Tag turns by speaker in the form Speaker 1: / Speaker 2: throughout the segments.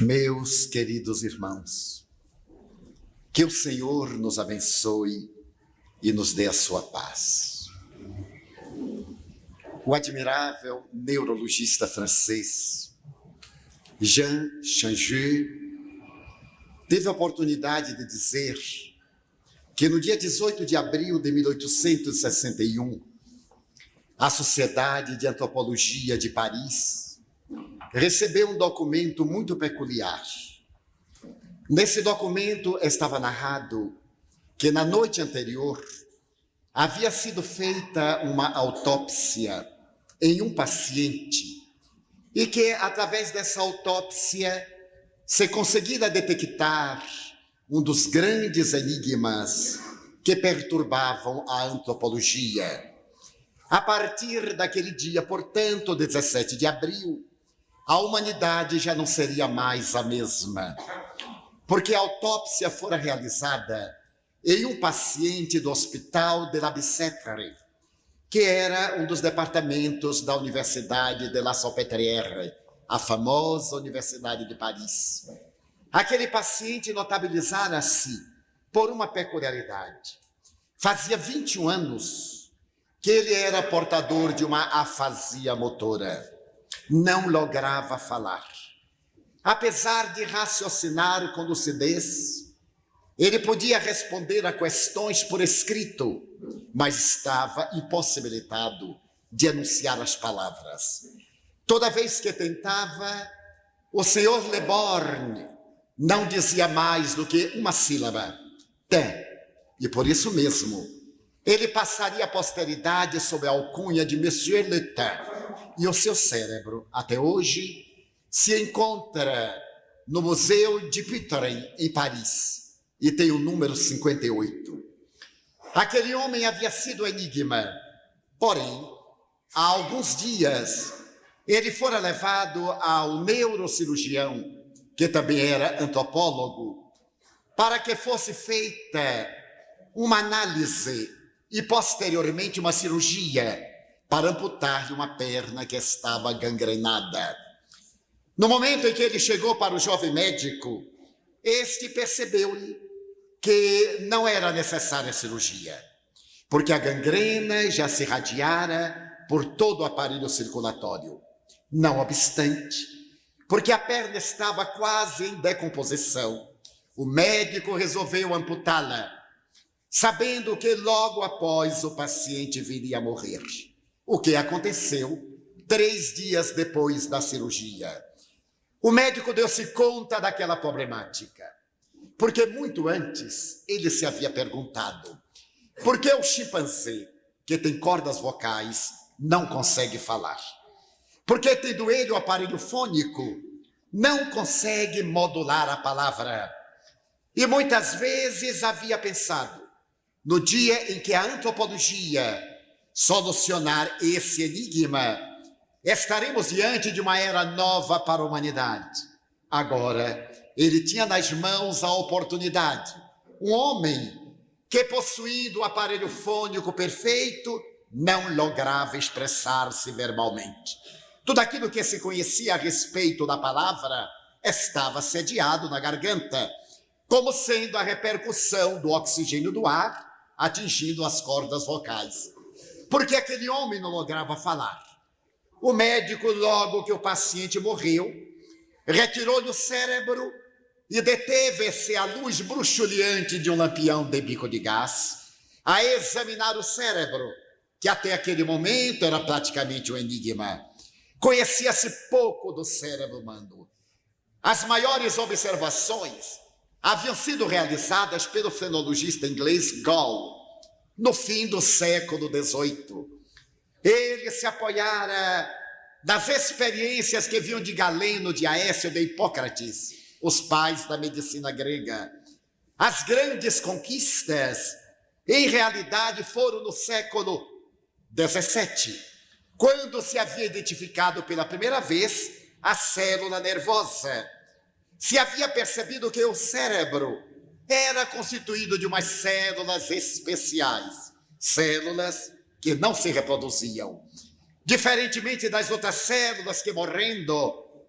Speaker 1: Meus queridos irmãos, que o Senhor nos abençoe e nos dê a sua paz. O admirável neurologista francês Jean Changeux teve a oportunidade de dizer que no dia 18 de abril de 1861, a Sociedade de Antropologia de Paris recebeu um documento muito peculiar. Nesse documento estava narrado que na noite anterior havia sido feita uma autópsia em um paciente e que, através dessa autópsia, se conseguira detectar um dos grandes enigmas que perturbavam a antropologia. A partir daquele dia, portanto, 17 de abril, a humanidade já não seria mais a mesma, porque a autópsia fora realizada em um paciente do Hospital de la Bicêtre, que era um dos departamentos da Universidade de La Salpêtrière, a famosa Universidade de Paris. Aquele paciente notabilizara-se por uma peculiaridade. Fazia 21 anos que ele era portador de uma afasia motora. Não lograva falar. Apesar de raciocinar com lucidez, ele podia responder a questões por escrito, mas estava impossibilitado de enunciar as palavras. Toda vez que tentava, o senhor Le Borgne não dizia mais do que uma sílaba, tem, e por isso mesmo, ele passaria a posteridade sob a alcunha de Monsieur Le Temps, e o seu cérebro, até hoje, se encontra no Museu de Puteaux, em Paris, e tem o número 58. Aquele homem havia sido enigma, porém, há alguns dias, ele fora levado ao neurocirurgião, que também era antropólogo, para que fosse feita uma análise e, posteriormente, uma cirurgia para amputar-lhe uma perna que estava gangrenada. No momento em que ele chegou para o jovem médico, este percebeu-lhe que não era necessária a cirurgia, porque a gangrena já se irradiara por todo o aparelho circulatório. Não obstante, porque a perna estava quase em decomposição, o médico resolveu amputá-la, sabendo que logo após o paciente viria a morrer. O que aconteceu 3 dias depois da cirurgia. O médico deu-se conta daquela problemática, porque muito antes ele se havia perguntado por que o chimpanzé, que tem cordas vocais, não consegue falar? Por que, tendo ele o aparelho fônico, não consegue modular a palavra? E muitas vezes havia pensado, no dia em que a antropologia solucionar esse enigma, estaremos diante de uma era nova para a humanidade. Agora, ele tinha nas mãos a oportunidade. Um homem que, possuindo o aparelho fônico perfeito, não lograva expressar-se verbalmente. Tudo aquilo que se conhecia a respeito da palavra estava sediado na garganta, como sendo a repercussão do oxigênio do ar atingindo as cordas vocais. Porque aquele homem não lograva falar. O médico, logo que o paciente morreu, retirou-lhe o cérebro e deteve-se à luz bruxuleante de um lampião de bico de gás a examinar o cérebro, que até aquele momento era praticamente um enigma. Conhecia-se pouco do cérebro humano. As maiores observações haviam sido realizadas pelo frenologista inglês Gall, no fim do século XVIII. Ele se apoiara das experiências que vinham de Galeno, de Aécio, de Hipócrates, os pais da medicina grega. As grandes conquistas, em realidade, foram no século XVII, quando se havia identificado pela primeira vez a célula nervosa. Se havia percebido que o cérebro era constituído de umas células especiais, células que não se reproduziam. Diferentemente das outras células que, morrendo,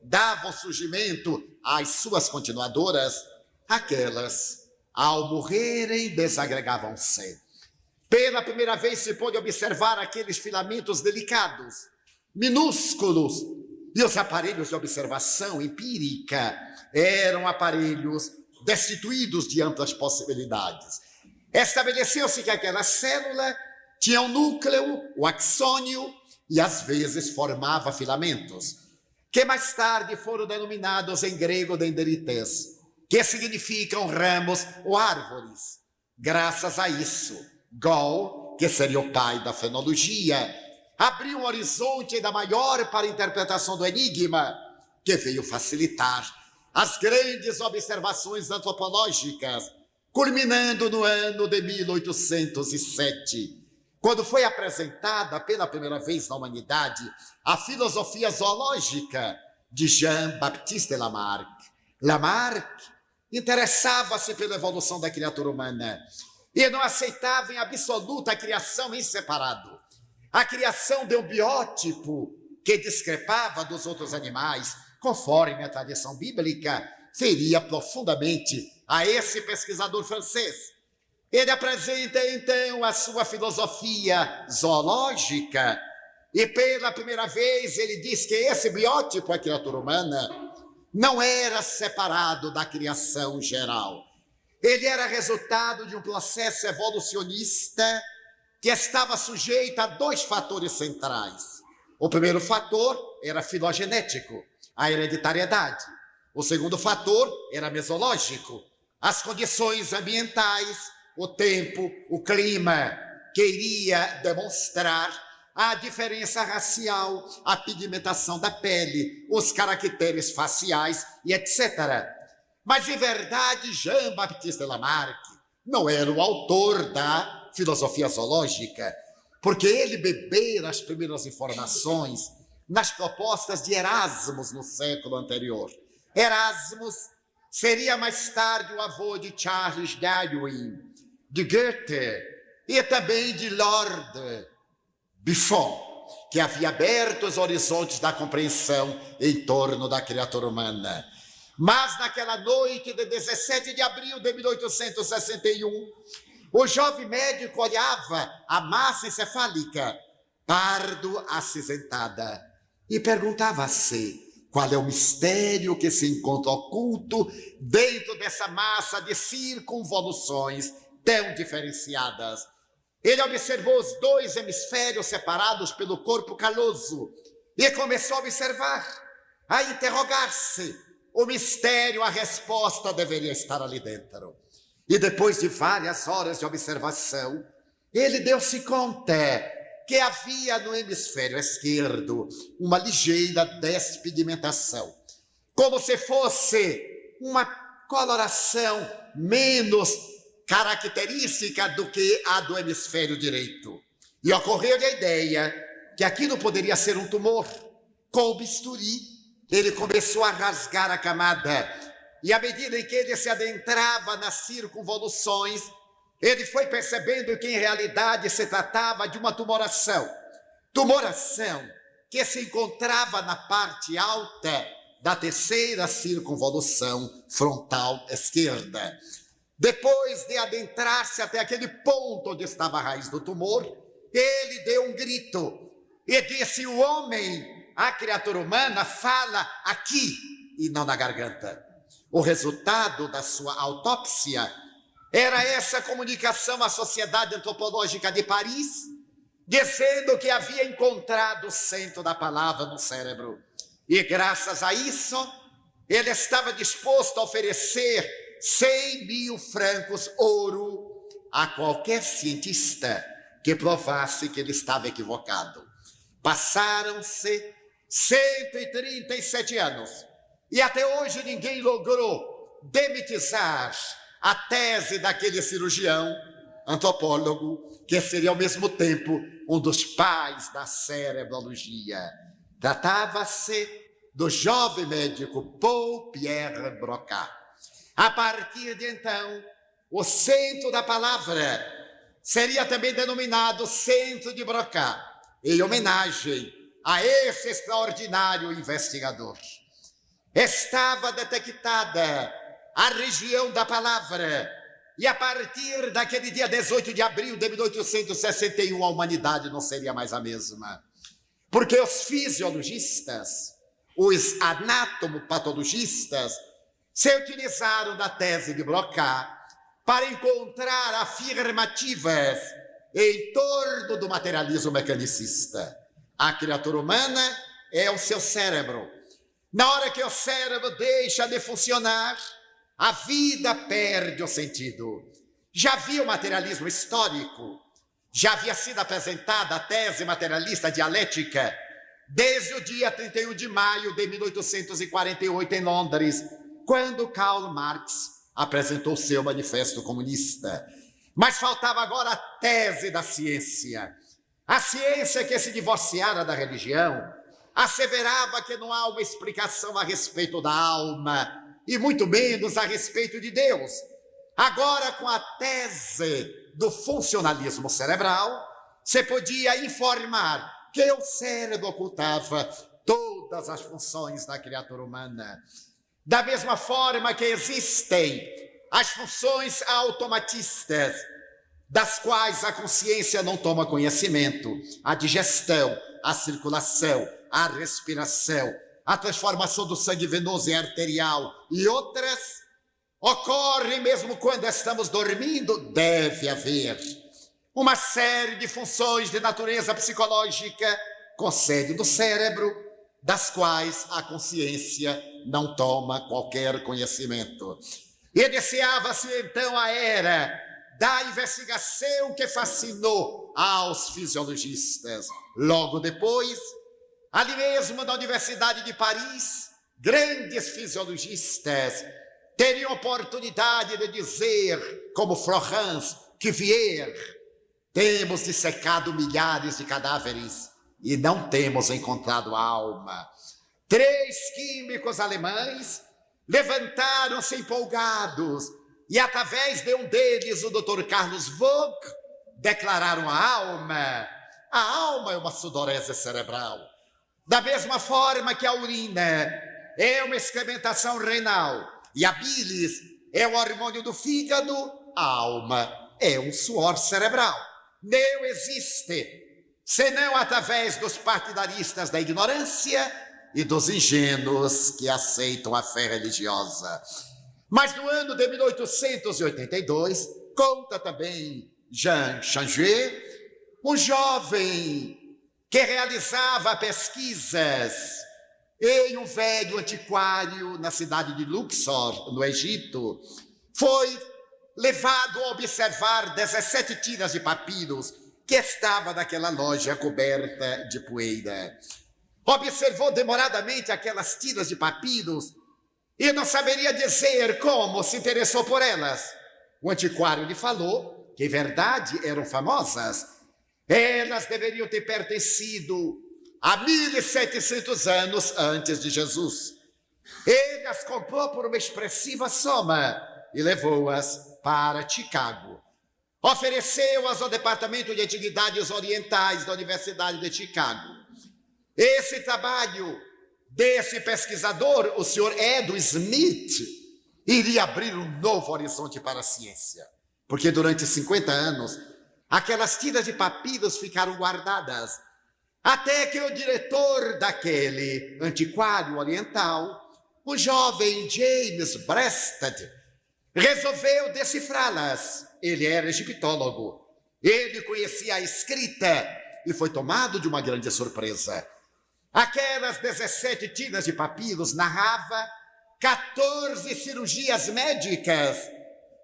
Speaker 1: davam surgimento às suas continuadoras, aquelas, ao morrerem, desagregavam-se. Pela primeira vez se pôde observar aqueles filamentos delicados, minúsculos, e os aparelhos de observação empírica eram aparelhos destituídos de amplas possibilidades. Estabeleceu-se que aquela célula tinha um núcleo, o axônio, e às vezes formava filamentos, que mais tarde foram denominados em grego dendrites, que significam ramos ou árvores. Graças a isso, Gall, que seria o pai da fenologia, abriu um horizonte ainda maior para a interpretação do enigma, que veio facilitar as grandes observações antropológicas, culminando no ano de 1807, quando foi apresentada pela primeira vez na humanidade a filosofia zoológica de Jean-Baptiste Lamarck. Lamarck interessava-se pela evolução da criatura humana e não aceitava em absoluta a criação em separado. A criação de um biótipo que discrepava dos outros animais, conforme a tradição bíblica, feria profundamente a esse pesquisador francês. Ele apresenta, então, a sua filosofia zoológica e, pela primeira vez, ele diz que esse biótipo, a criatura humana, não era separado da criação geral. Ele era resultado de um processo evolucionista que estava sujeito a dois fatores centrais. O primeiro fator era filogenético, a hereditariedade. O segundo fator era mesológico, as condições ambientais, o tempo, o clima, que iria demonstrar a diferença racial, a pigmentação da pele, os caracteres faciais e etc. Mas, em verdade, Jean-Baptiste Lamarck não era o autor da filosofia zoológica, porque ele bebera as primeiras informações nas propostas de Erasmus no século anterior. Erasmus seria mais tarde o avô de Charles Darwin, de Goethe e também de Lord Buffon, que havia aberto os horizontes da compreensão em torno da criatura humana. Mas naquela noite de 17 de abril de 1861, o jovem médico olhava a massa encefálica, pardo acinzentada, e perguntava-se qual é o mistério que se encontra oculto dentro dessa massa de circunvoluções tão diferenciadas. Ele observou os dois hemisférios separados pelo corpo caloso e começou a observar, a interrogar-se. O mistério, a resposta deveria estar ali dentro. E depois de várias horas de observação, ele deu-se conta que havia no hemisfério esquerdo uma ligeira despigmentação, como se fosse uma coloração menos característica do que a do hemisfério direito. E ocorreu-lhe a ideia que aquilo poderia ser um tumor. Com o bisturi, ele começou a rasgar a camada, e à medida em que ele se adentrava nas circunvoluções, ele foi percebendo que em realidade se tratava de uma tumoração. Tumoração que se encontrava na parte alta da terceira circunvolução frontal esquerda. Depois de adentrar-se até aquele ponto onde estava a raiz do tumor, ele deu um grito e disse: o homem, a criatura humana, fala aqui e não na garganta. O resultado da sua autópsia era essa comunicação à Sociedade Antropológica de Paris, dizendo que havia encontrado o centro da palavra no cérebro. E graças a isso, ele estava disposto a oferecer 100.000 francos ouro a qualquer cientista que provasse que ele estava equivocado. Passaram-se 137 anos e até hoje ninguém logrou demitizar a tese daquele cirurgião, antropólogo, que seria ao mesmo tempo um dos pais da cerebrologia. Tratava-se do jovem médico Paul-Pierre Broca. A partir de então, o centro da palavra seria também denominado Centro de Broca, em homenagem a esse extraordinário investigador. estava detectada a região da palavra, e a partir daquele dia 18 de abril de 1861, a humanidade não seria mais a mesma. Porque os fisiologistas, os anatomopatologistas, se utilizaram da tese de Bloch para encontrar afirmativas em torno do materialismo mecanicista. A criatura humana é o seu cérebro. Na hora que o cérebro deixa de funcionar, a vida perde o sentido. Já havia o materialismo histórico, já havia sido apresentada a tese materialista dialética desde o dia 31 de maio de 1848 em Londres, quando Karl Marx apresentou seu manifesto comunista. Mas faltava agora a tese da ciência. A ciência que se divorciara da religião asseverava que não há uma explicação a respeito da alma, e muito menos a respeito de Deus. Agora, com a tese do funcionalismo cerebral, se podia informar que o cérebro ocultava todas as funções da criatura humana. Da mesma forma que existem as funções automatistas, das quais a consciência não toma conhecimento, a digestão, a circulação, a respiração, a transformação do sangue venoso em arterial e outras, ocorrem mesmo quando estamos dormindo. Deve haver uma série de funções de natureza psicológica com sede do cérebro, das quais a consciência não toma qualquer conhecimento. E iniciava-se então a era da investigação que fascinou aos fisiologistas. Logo depois, ali mesmo na Universidade de Paris, grandes fisiologistas teriam oportunidade de dizer, como Florence, Cuvier: temos dissecado milhares de cadáveres e não temos encontrado a alma. 3 químicos alemães levantaram-se empolgados e, através de um deles, o Dr. Carlos Vogt, declararam a alma. A alma é uma sudorese cerebral. Da mesma forma que a urina é uma excrementação renal e a bilis é o hormônio do fígado, a alma é um suor cerebral. Não existe, senão através dos partidaristas da ignorância e dos ingênuos que aceitam a fé religiosa. Mas no ano de 1882, conta também Jean Changeux, um jovem que realizava pesquisas em um velho antiquário na cidade de Luxor, no Egito, foi levado a observar 17 tiras de papiros que estava naquela loja coberta de poeira. Observou demoradamente aquelas tiras de papiros e não saberia dizer como se interessou por elas. O antiquário lhe falou que, em verdade, eram famosas. Elas deveriam ter pertencido a 1700 anos antes de Jesus. Ele as comprou por uma expressiva soma e levou-as para Chicago. Ofereceu-as ao Departamento de Antiguidades Orientais da Universidade de Chicago. Esse trabalho desse pesquisador, o Sr. Edwin Smith, iria abrir um novo horizonte para a ciência, porque durante 50 anos aquelas tiras de papiros ficaram guardadas, até que o diretor daquele antiquário oriental, o jovem James Breasted, resolveu decifrá-las. Ele era egiptólogo, ele conhecia a escrita e foi tomado de uma grande surpresa. Aquelas 17 tiras de papiros narrava 14 cirurgias médicas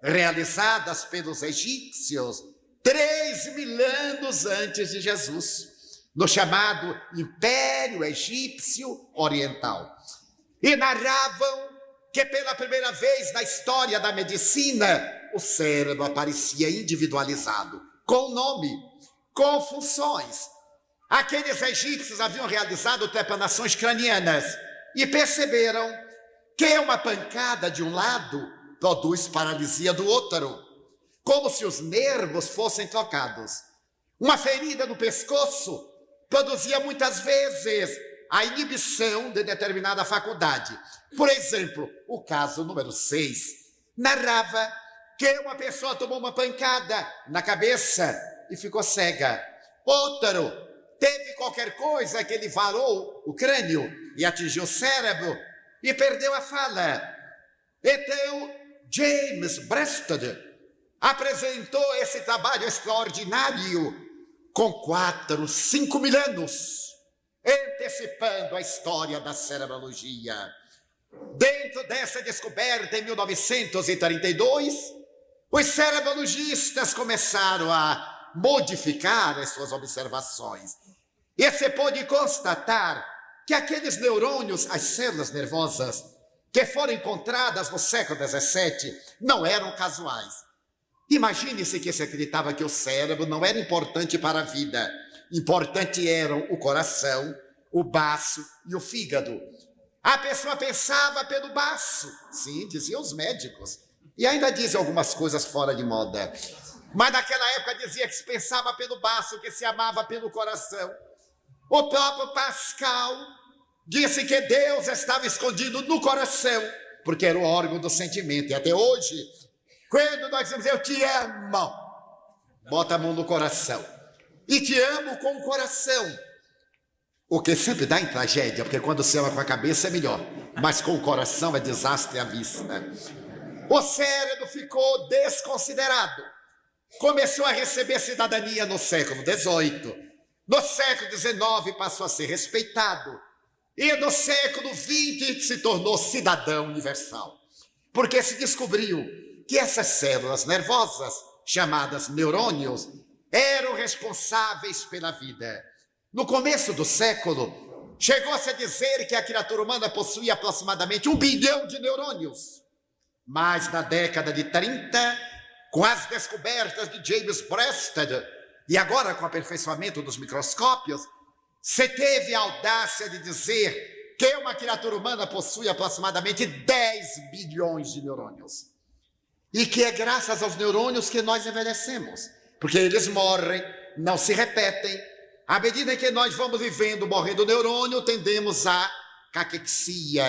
Speaker 1: realizadas pelos egípcios 3.000 anos antes de Jesus, no chamado Império Egípcio Oriental. E narravam que pela primeira vez na história da medicina, o cérebro aparecia individualizado, com nome, com funções. Aqueles egípcios haviam realizado trepanações cranianas e perceberam que uma pancada de um lado produz paralisia do outro, como se os nervos fossem trocados. Uma ferida no pescoço produzia muitas vezes a inibição de determinada faculdade. Por exemplo, o caso número 6 narrava que uma pessoa tomou uma pancada na cabeça e ficou cega. Outro teve qualquer coisa que lhe varou o crânio e atingiu o cérebro e perdeu a fala. Então, James Breasted apresentou esse trabalho extraordinário com 4, 5 mil anos, antecipando a história da cerebrologia. Dentro dessa descoberta, em 1932, os cerebrologistas começaram a modificar as suas observações. E se pôde constatar que aqueles neurônios, as células nervosas, que foram encontradas no século XVII, não eram casuais. Imagine-se que se acreditava que o cérebro não era importante para a vida. Importante eram o coração, o baço e o fígado. A pessoa pensava pelo baço. Sim, diziam os médicos. E ainda dizem algumas coisas fora de moda. Mas naquela época dizia que se pensava pelo baço, que se amava pelo coração. O próprio Pascal disse que Deus estava escondido no coração, porque era o órgão do sentimento. E até hoje, quando nós dizemos eu te amo, bota a mão no coração. E te amo com o coração. O que sempre dá em tragédia, porque quando se ama com a cabeça é melhor, mas com o coração é desastre à vista. O cérebro ficou desconsiderado. Começou a receber cidadania no século XVIII. No século XIX passou a ser respeitado. E no século XX se tornou cidadão universal. Porque se descobriu que essas células nervosas, chamadas neurônios, eram responsáveis pela vida. No começo do século, chegou-se a dizer que a criatura humana possuía aproximadamente 1 bilhão de neurônios. Mas na década de 30, com as descobertas de James Breasted e agora com o aperfeiçoamento dos microscópios, se teve a audácia de dizer que uma criatura humana possui aproximadamente 10 bilhões de neurônios. E que é graças aos neurônios que nós envelhecemos, porque eles morrem, não se repetem. À medida que nós vamos vivendo, morrendo o neurônio, tendemos à caquexia,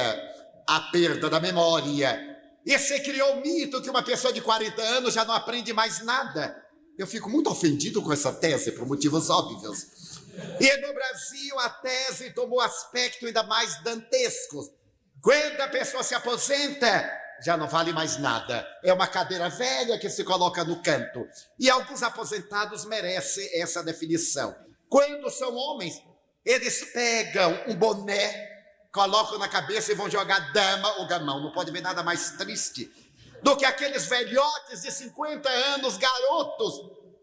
Speaker 1: à perda da memória. E se criou o mito que uma pessoa de 40 anos já não aprende mais nada. Eu fico muito ofendido com essa tese, por motivos óbvios. E no Brasil a tese tomou aspecto ainda mais dantesco. Quando a pessoa se aposenta, já não vale mais nada. É uma cadeira velha que se coloca no canto. E alguns aposentados merecem essa definição. Quando são homens, eles pegam um boné, colocam na cabeça e vão jogar dama ou gamão. Não pode ver nada mais triste do que aqueles velhotes de 50 anos, garotos,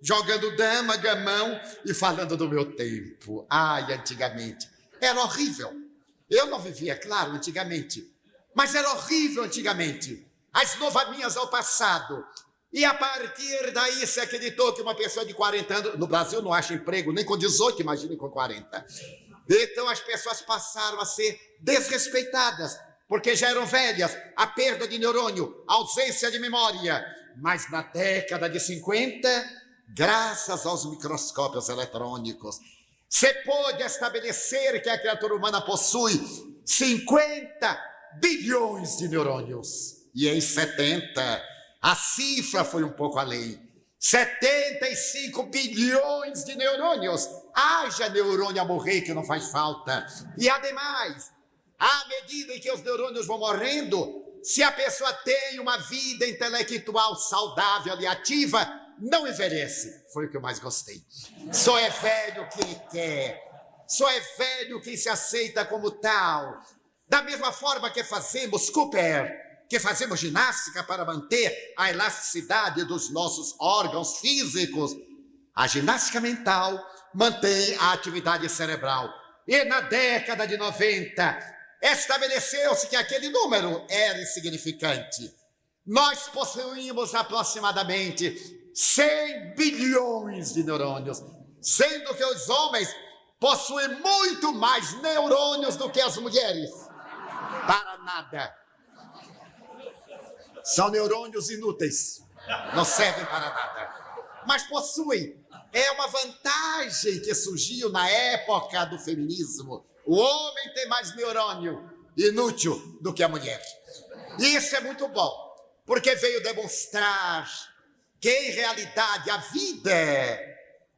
Speaker 1: jogando dama, gamão e falando do meu tempo. Ai, antigamente. Era horrível. Eu não vivia, claro, antigamente. Mas era horrível antigamente. As novaminhas ao passado. E a partir daí se acreditou que uma pessoa de 40 anos... No Brasil não acha emprego nem com 18, imagine com 40. Então as pessoas passaram a ser desrespeitadas, porque já eram velhas, a perda de neurônio, a ausência de memória. Mas na década de 50, graças aos microscópios eletrônicos, se pôde estabelecer que a criatura humana possui 50 bilhões de neurônios. E em 70, a cifra foi um pouco além. 75 bilhões de neurônios. Haja neurônio a morrer que não faz falta. E ademais, à medida em que os neurônios vão morrendo, se a pessoa tem uma vida intelectual saudável e ativa, não envelhece. Foi o que eu mais gostei. Só é velho quem quer. Só é velho quem se aceita como tal. Da mesma forma que fazemos, Cooper, que fazemos ginástica para manter a elasticidade dos nossos órgãos físicos, a ginástica mental mantém a atividade cerebral. E na década de 90, estabeleceu-se que aquele número era insignificante. Nós possuímos aproximadamente 100 bilhões de neurônios, sendo que os homens possuem muito mais neurônios do que as mulheres. Para nada. São neurônios inúteis, não servem para nada. Mas possuem. É uma vantagem que surgiu na época do feminismo. O homem tem mais neurônio inútil do que a mulher. E isso é muito bom, porque veio demonstrar que, em realidade, a vida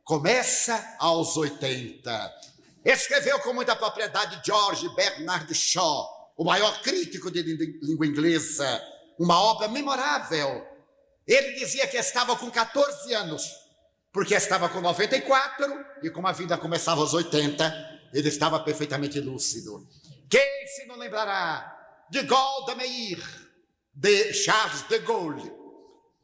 Speaker 1: começa aos 80. Escreveu com muita propriedade George Bernard Shaw, o maior crítico de língua inglesa, uma obra memorável. Ele dizia que estava com 14 anos, porque estava com 94 e como a vida começava aos 80, ele estava perfeitamente lúcido. Quem se não lembrará de Golda Meir, de Charles de Gaulle,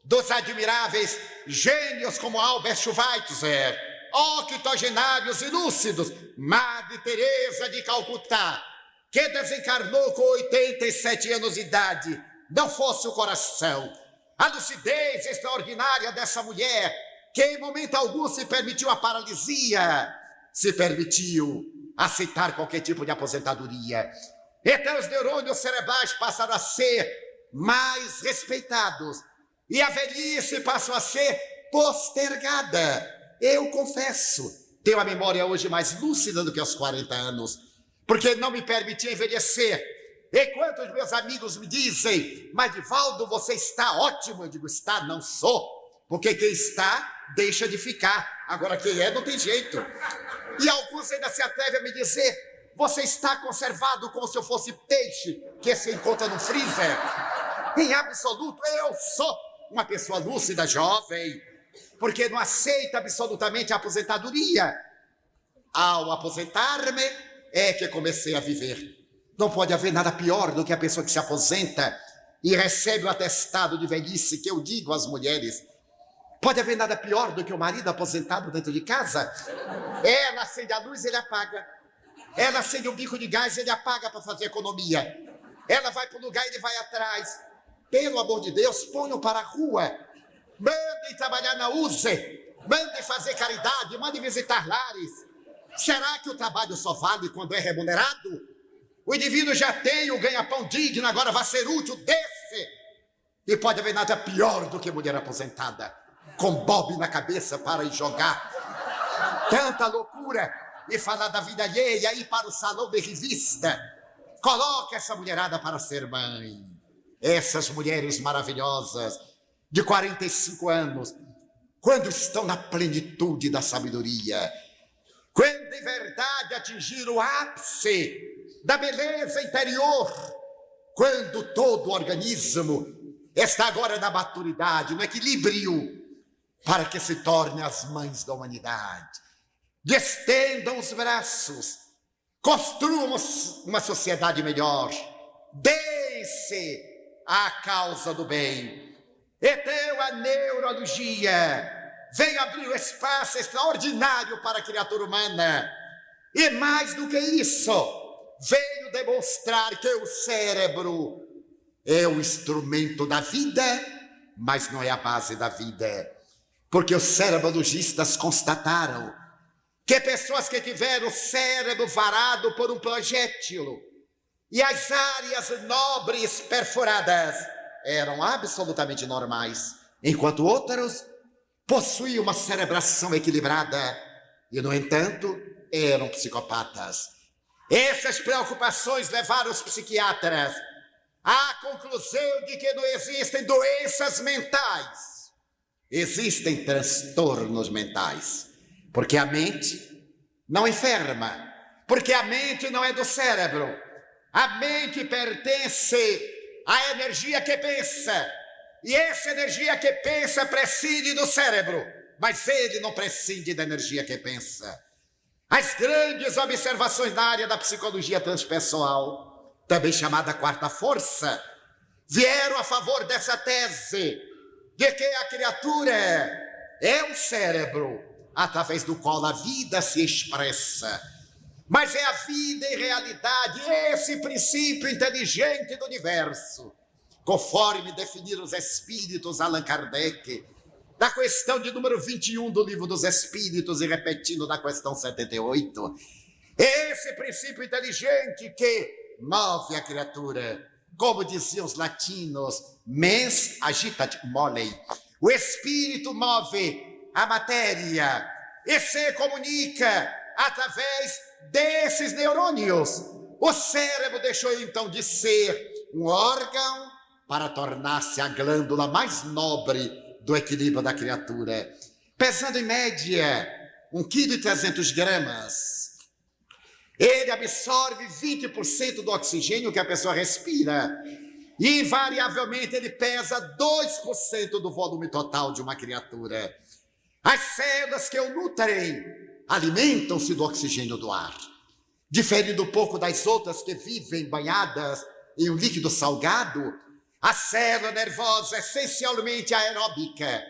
Speaker 1: dos admiráveis gênios como Albert Schweitzer, octogenários e lúcidos, Madre Teresa de Calcutá, que desencarnou com 87 anos de idade. Não fosse o coração, a lucidez extraordinária dessa mulher, que em momento algum se permitiu a paralisia, se permitiu aceitar qualquer tipo de aposentadoria. Então os neurônios cerebrais passaram a ser mais respeitados e a velhice passou a ser postergada. Eu confesso, tenho a memória hoje mais lúcida do que aos 40 anos, porque não me permitia envelhecer. Enquanto os meus amigos me dizem, mas Divaldo, você está ótimo, eu digo, está, não sou, porque quem está, deixa de ficar. Agora quem é, não tem jeito. E alguns ainda se atrevem a me dizer, você está conservado como se eu fosse peixe que se encontra no freezer. Em absoluto, eu sou uma pessoa lúcida, jovem, porque não aceita absolutamente a aposentadoria. Ao aposentar-me, é que comecei a viver. Não pode haver nada pior do que a pessoa que se aposenta e recebe o atestado de velhice, que eu digo às mulheres. Pode haver nada pior do que o marido aposentado dentro de casa? Ela acende a luz, ele apaga. Ela acende um bico de gás, ele apaga para fazer economia. Ela vai para o lugar, ele vai atrás. Pelo amor de Deus, ponham para a rua. Mandem trabalhar na USE. Mandem fazer caridade, mandem visitar lares. Será que o trabalho só vale quando é remunerado? O indivíduo já tem o ganha-pão digno, agora vai ser útil desse. E pode haver nada pior do que mulher aposentada, com bobe na cabeça para ir jogar. Tanta loucura e falar da vida alheia, ir para o salão de revista. Coloca essa mulherada para ser mãe. Essas mulheres maravilhosas, de 45 anos, quando estão na plenitude da sabedoria, quando em verdade atingir o ápice da beleza interior, quando todo o organismo está agora na maturidade, no equilíbrio, para que se tornem as mães da humanidade. Estendam os braços, construam uma sociedade melhor, deem-se à causa do bem. Então a neurologia veio abrir um espaço extraordinário para a criatura humana. E mais do que isso, veio demonstrar que o cérebro é o instrumento da vida, mas não é a base da vida. Porque os cerebologistas constataram que pessoas que tiveram o cérebro varado por um projétil e as áreas nobres perfuradas eram absolutamente normais, enquanto outros possuíam uma cerebração equilibrada e, no entanto, eram psicopatas. Essas preocupações levaram os psiquiatras à conclusão de que não existem doenças mentais. Existem transtornos mentais, porque a mente não enferma, porque a mente não é do cérebro. A mente pertence à energia que pensa, e essa energia que pensa prescinde do cérebro, mas ele não prescinde da energia que pensa. As grandes observações na área da psicologia transpessoal, também chamada quarta força, vieram a favor dessa tese de que a criatura é o cérebro através do qual a vida se expressa. Mas é a vida em realidade, esse princípio inteligente do universo, conforme definiram os espíritos Allan Kardec, na questão de número 21 do Livro dos Espíritos e repetindo na questão 78, esse princípio inteligente que move a criatura, como diziam os latinos, mens agitat mole, o espírito move a matéria e se comunica através desses neurônios. O cérebro deixou então de ser um órgão para tornar-se a glândula mais nobre do equilíbrio da criatura. Pesando em média 1,3 kg, ele absorve 20% do oxigênio que a pessoa respira. E, invariavelmente, ele pesa 2% do volume total de uma criatura. As células que o nutrem alimentam-se do oxigênio do ar, diferindo um pouco das outras que vivem banhadas em um líquido salgado. A célula nervosa é essencialmente aeróbica.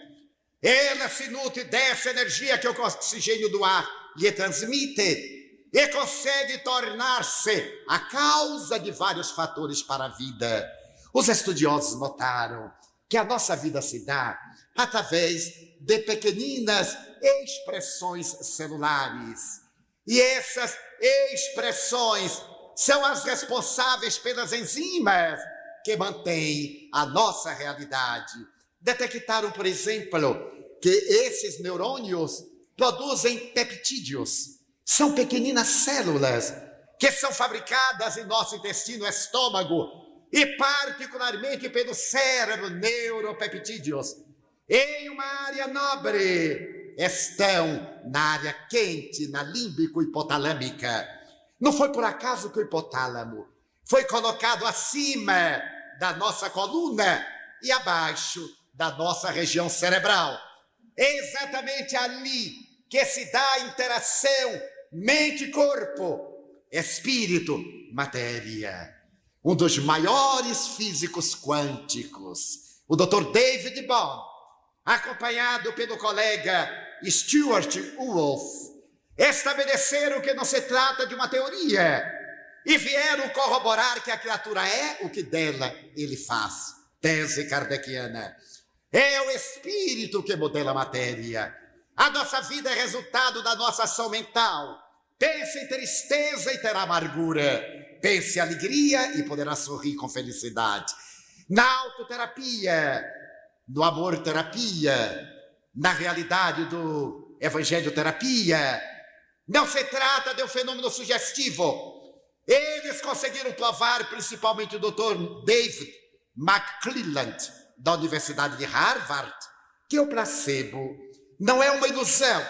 Speaker 1: Ela se nutre dessa energia que o oxigênio do ar lhe transmite e consegue tornar-se a causa de vários fatores para a vida. Os estudiosos notaram que a nossa vida se dá através de pequeninas expressões celulares. E essas expressões são as responsáveis pelas enzimas que mantêm a nossa realidade. Detectaram, por exemplo, que esses neurônios produzem peptídeos. São pequeninas células que são fabricadas em nosso intestino, estômago e particularmente pelo cérebro, neuropeptídeos. Em uma área nobre, estão na área quente, na límbico-hipotalâmica. Não foi por acaso que o hipotálamo foi colocado acima da nossa coluna e abaixo da nossa região cerebral. É exatamente ali que se dá a interação mente-corpo, espírito-matéria. Um dos maiores físicos quânticos, o Dr. David Bohm, acompanhado pelo colega Stuart Wolff, estabeleceram que não se trata de uma teoria e vieram corroborar que a criatura é o que dela ele faz. Tese kardeciana. É o espírito que modela a matéria. A nossa vida é resultado da nossa ação mental. Pense em tristeza e terá amargura. Pense em alegria e poderá sorrir com felicidade. Na autoterapia, no amor-terapia, na realidade do evangelho-terapia, não se trata de um fenômeno sugestivo. Eles conseguiram provar, principalmente o Dr. David McClelland, da Universidade de Harvard, que o placebo não é uma ilusão.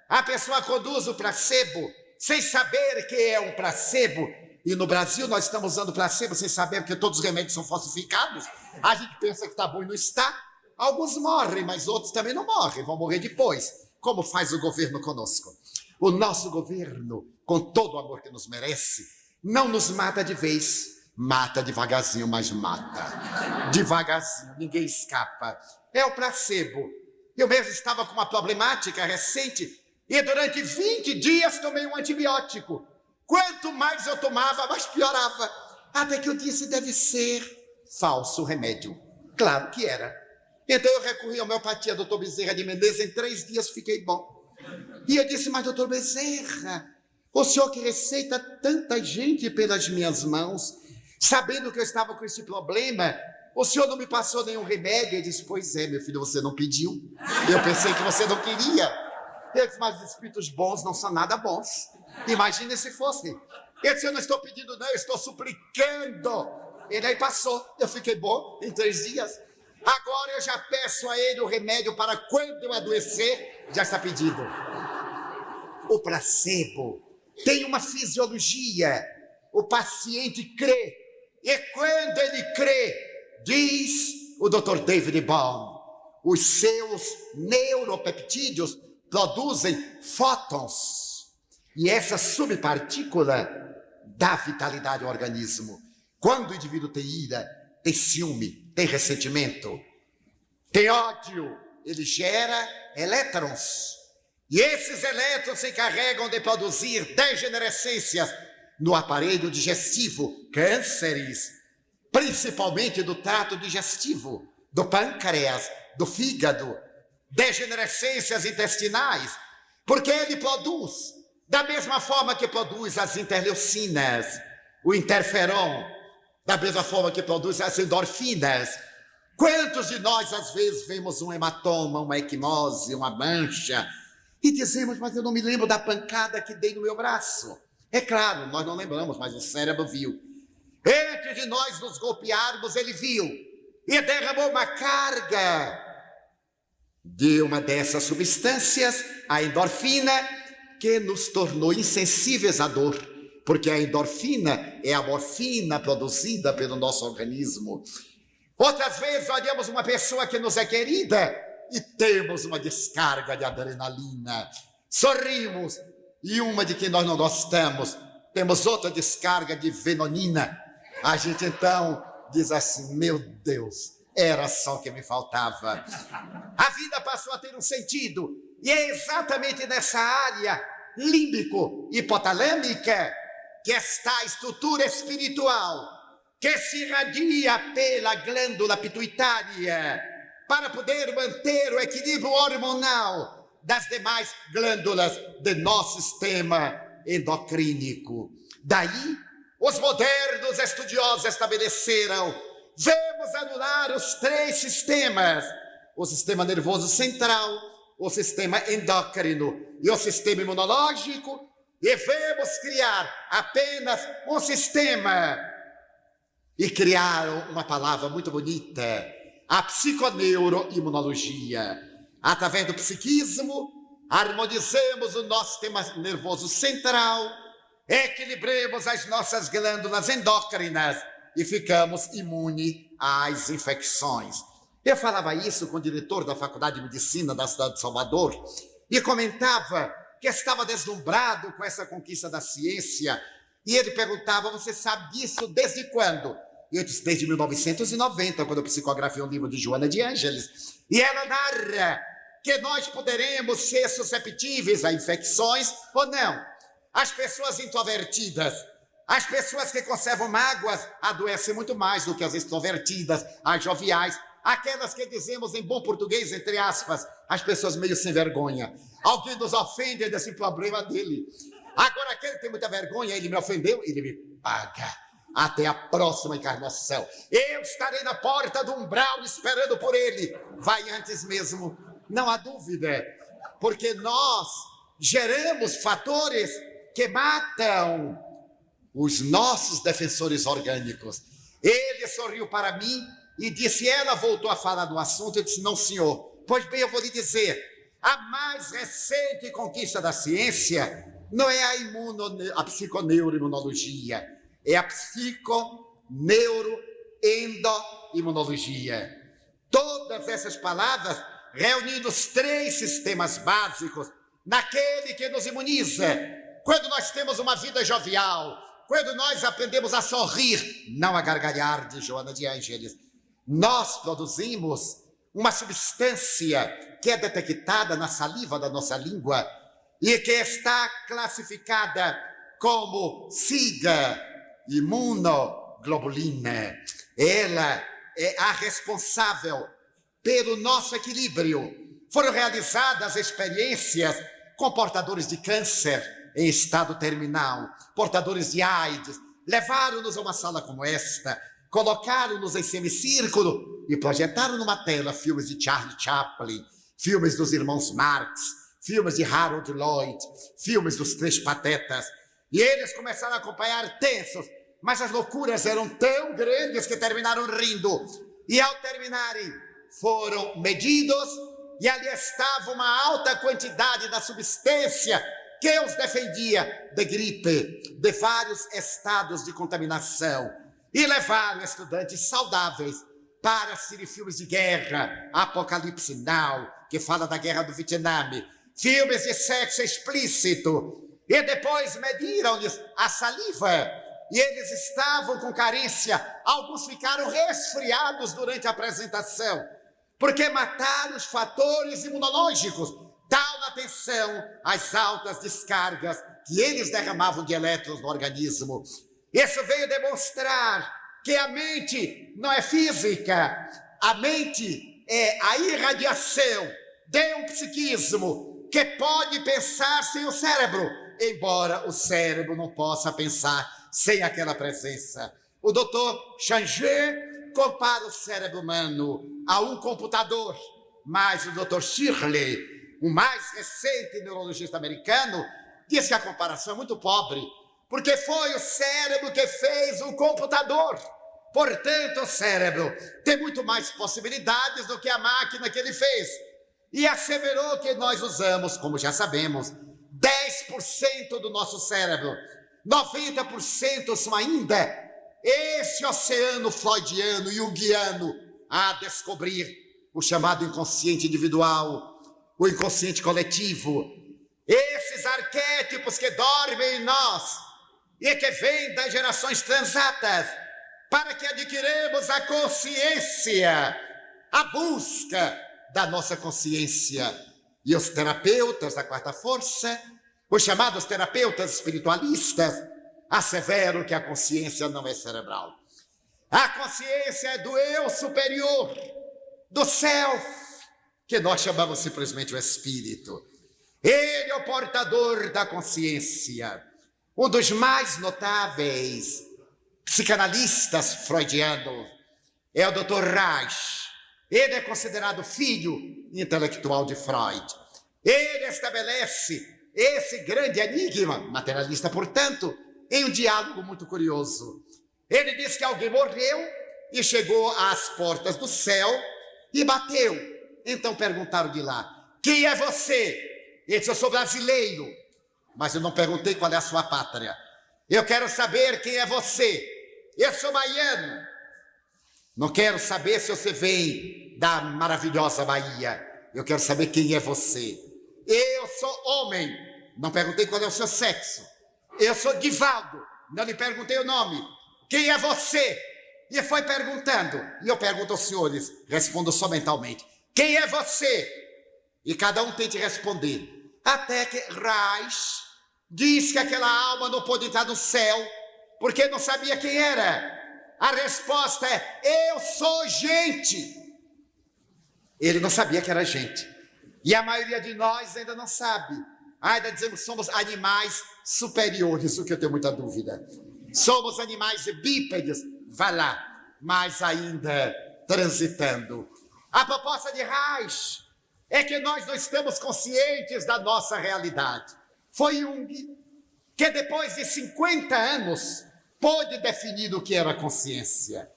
Speaker 1: A pessoa conduz o placebo sem saber que é um placebo. E no Brasil nós estamos usando placebo sem saber que todos os remédios são falsificados. A gente pensa que está bom e não está. Alguns morrem, mas outros também não morrem, vão morrer depois. Como faz o governo conosco? O nosso governo, com todo o amor que nos merece, não nos mata de vez. Mata devagarzinho, mas mata. Devagarzinho, ninguém escapa. É o placebo. Eu mesmo estava com uma problemática recente e durante 20 dias tomei um antibiótico. Quanto mais eu tomava, mais piorava. Até que eu disse, deve ser falso remédio. Claro que era. Então eu recorri à homeopatia, doutor Bezerra de Menezes, em 3 dias fiquei bom. E eu disse, mas doutor Bezerra, o senhor que receita tanta gente pelas minhas mãos, sabendo que eu estava com esse problema, o senhor não me passou nenhum remédio? Ele disse, pois é, meu filho, você não pediu. Eu pensei que você não queria. Eu disse, mas os espíritos bons não são nada bons. Imagine se fossem. Eu disse, eu não estou pedindo não, eu estou suplicando. Ele aí passou, eu fiquei bom em 3 dias. Agora eu já peço a ele o remédio para quando eu adoecer, já está pedido. O placebo tem uma fisiologia. O paciente crê. E quando ele crê, diz o Dr. David Bohm, os seus neuropeptídeos produzem fótons. E essa subpartícula dá vitalidade ao organismo. Quando o indivíduo tem ira, tem ciúme, tem ressentimento, tem ódio, ele gera elétrons. E esses elétrons se encarregam de produzir degenerescências no aparelho digestivo, cânceres, principalmente do trato digestivo, do pâncreas, do fígado, degenerescências intestinais, porque ele produz, da mesma forma que produz as interleucinas, o interferon, da mesma forma que produz as endorfinas. Quantos de nós, às vezes, vemos um hematoma, uma equimose, uma mancha, E dizemos, mas eu não me lembro da pancada que dei no meu braço. É claro, nós não lembramos, mas o cérebro viu. Antes de nós nos golpearmos, ele viu e derramou uma carga de uma dessas substâncias, a endorfina, que nos tornou insensíveis à dor, porque a endorfina é a morfina produzida pelo nosso organismo. Outras vezes olhamos uma pessoa que nos é querida e temos uma descarga de adrenalina. Sorrimos e uma de que nós não gostamos, temos outra descarga de venonina. A gente então diz assim, meu Deus, era só o que me faltava. A vida passou a ter um sentido e é exatamente nessa área límbico-hipotalâmica que está a estrutura espiritual que se irradia pela glândula pituitária para poder manter o equilíbrio hormonal das demais glândulas do nosso sistema endocrínico. Daí, os modernos estudiosos estabeleceram: vamos anular os 3 sistemas, o sistema nervoso central, o sistema endócrino e o sistema imunológico, e vamos criar apenas um sistema. E criaram uma palavra muito bonita, a psiconeuroimunologia. Através do psiquismo, harmonizemos o nosso sistema nervoso central, equilibremos as nossas glândulas endócrinas e ficamos imunes às infecções. Eu falava isso com o diretor da Faculdade de Medicina da cidade de Salvador e comentava que estava deslumbrado com essa conquista da ciência. E ele perguntava, você sabe disso desde quando? E eu disse, desde 1990, quando eu psicografei um livro de Joana de Ângeles. E ela narra que nós poderemos ser susceptíveis a infecções ou não. As pessoas introvertidas, as pessoas que conservam mágoas, adoecem muito mais do que as extrovertidas, as joviais, aquelas que dizemos em bom português, entre aspas, as pessoas meio sem vergonha. Alguém nos ofende desse problema dele. Agora, aquele que tem muita vergonha, ele me ofendeu, ele me paga. Até a próxima encarnação. Eu estarei na porta do umbral esperando por ele. Vai antes mesmo, não há dúvida. Porque nós geramos fatores que matam os nossos defensores orgânicos. Ele sorriu para mim e disse, ela voltou a falar do assunto, eu disse, não senhor. Pois bem, eu vou lhe dizer, a mais recente conquista da ciência não é a psiconeuroimunologia, é a psiconeuroendoimunologia. Todas essas palavras reunindo os 3 sistemas básicos naquele que nos imuniza. Quando nós temos uma vida jovial, quando nós aprendemos a sorrir, não a gargalhar, de Joana de Ângeles, nós produzimos uma substância que é detectada na saliva da nossa língua e que está classificada como SIGA, imunoglobulina. Ela é a responsável pelo nosso equilíbrio. Foram realizadas experiências com portadores de câncer em estado terminal, portadores de AIDS. Levaram-nos a uma sala como esta, colocaram-nos em semicírculo e projetaram numa tela filmes de Charlie Chaplin, filmes dos irmãos Marx, filmes de Harold Lloyd, filmes dos 3 Patetas. E eles começaram a acompanhar tensos, mas as loucuras eram tão grandes que terminaram rindo. E ao terminarem, foram medidos e ali estava uma alta quantidade da substância que os defendia de gripe, de vários estados de contaminação. E levaram estudantes saudáveis para assistir filmes de guerra, Apocalipse Now, que fala da guerra do Vietnã, filmes de sexo explícito. E depois mediram-lhes a saliva e eles estavam com carência. Alguns ficaram resfriados durante a apresentação, porque mataram os fatores imunológicos. Tal atenção às altas descargas que eles derramavam de elétrons no organismo. Isso veio demonstrar que a mente não é física, a mente é a irradiação de um psiquismo que pode pensar sem o cérebro, embora o cérebro não possa pensar sem aquela presença. O Dr. Changé compara o cérebro humano a um computador, mas o Dr. Shirley, o mais recente neurologista americano, diz que a comparação é muito pobre, porque foi o cérebro que fez o computador. Portanto, o cérebro tem muito mais possibilidades do que a máquina que ele fez. E asseverou que nós usamos, como já sabemos, 10% do nosso cérebro. 90% são ainda esse oceano freudiano e junguiano a descobrir o chamado inconsciente individual, o inconsciente coletivo, esses arquétipos que dormem em nós e que vêm das gerações transatas, para que adquiramos a consciência, a busca da nossa consciência. E os terapeutas da quarta força, os chamados terapeutas espiritualistas, asseveram que a consciência não é cerebral. A consciência é do eu superior, do self, que nós chamamos simplesmente o espírito. Ele é o portador da consciência. Um dos mais notáveis psicanalistas freudianos é o Dr. Reich. Ele é considerado filho intelectual de Freud. Ele estabelece esse grande enigma, materialista, portanto, em um diálogo muito curioso. Ele diz que alguém morreu e chegou às portas do céu e bateu. Então perguntaram de lá: quem é você? Ele disse: eu sou brasileiro, mas eu não perguntei qual é a sua pátria. Eu quero saber quem é você. Eu sou baiano. Não quero saber se você vem da maravilhosa Bahia. Eu quero saber quem é você. Eu sou homem. Não perguntei qual é o seu sexo. Eu sou Divaldo. Não lhe perguntei o nome. Quem é você? E foi perguntando. E eu pergunto aos senhores, respondo só mentalmente: quem é você? E cada um tente responder. Até que Reich diz que aquela alma não pôde entrar no céu porque não sabia quem era. A resposta é: eu sou gente. Ele não sabia que era gente. E a maioria de nós ainda não sabe. Ainda dizemos que somos animais superiores, o que eu tenho muita dúvida. Somos animais bípedes, vá lá, mas ainda transitando. A proposta de Reich é que nós não estamos conscientes da nossa realidade. Foi Jung que, depois de 50 anos, pôde definir o que era consciência.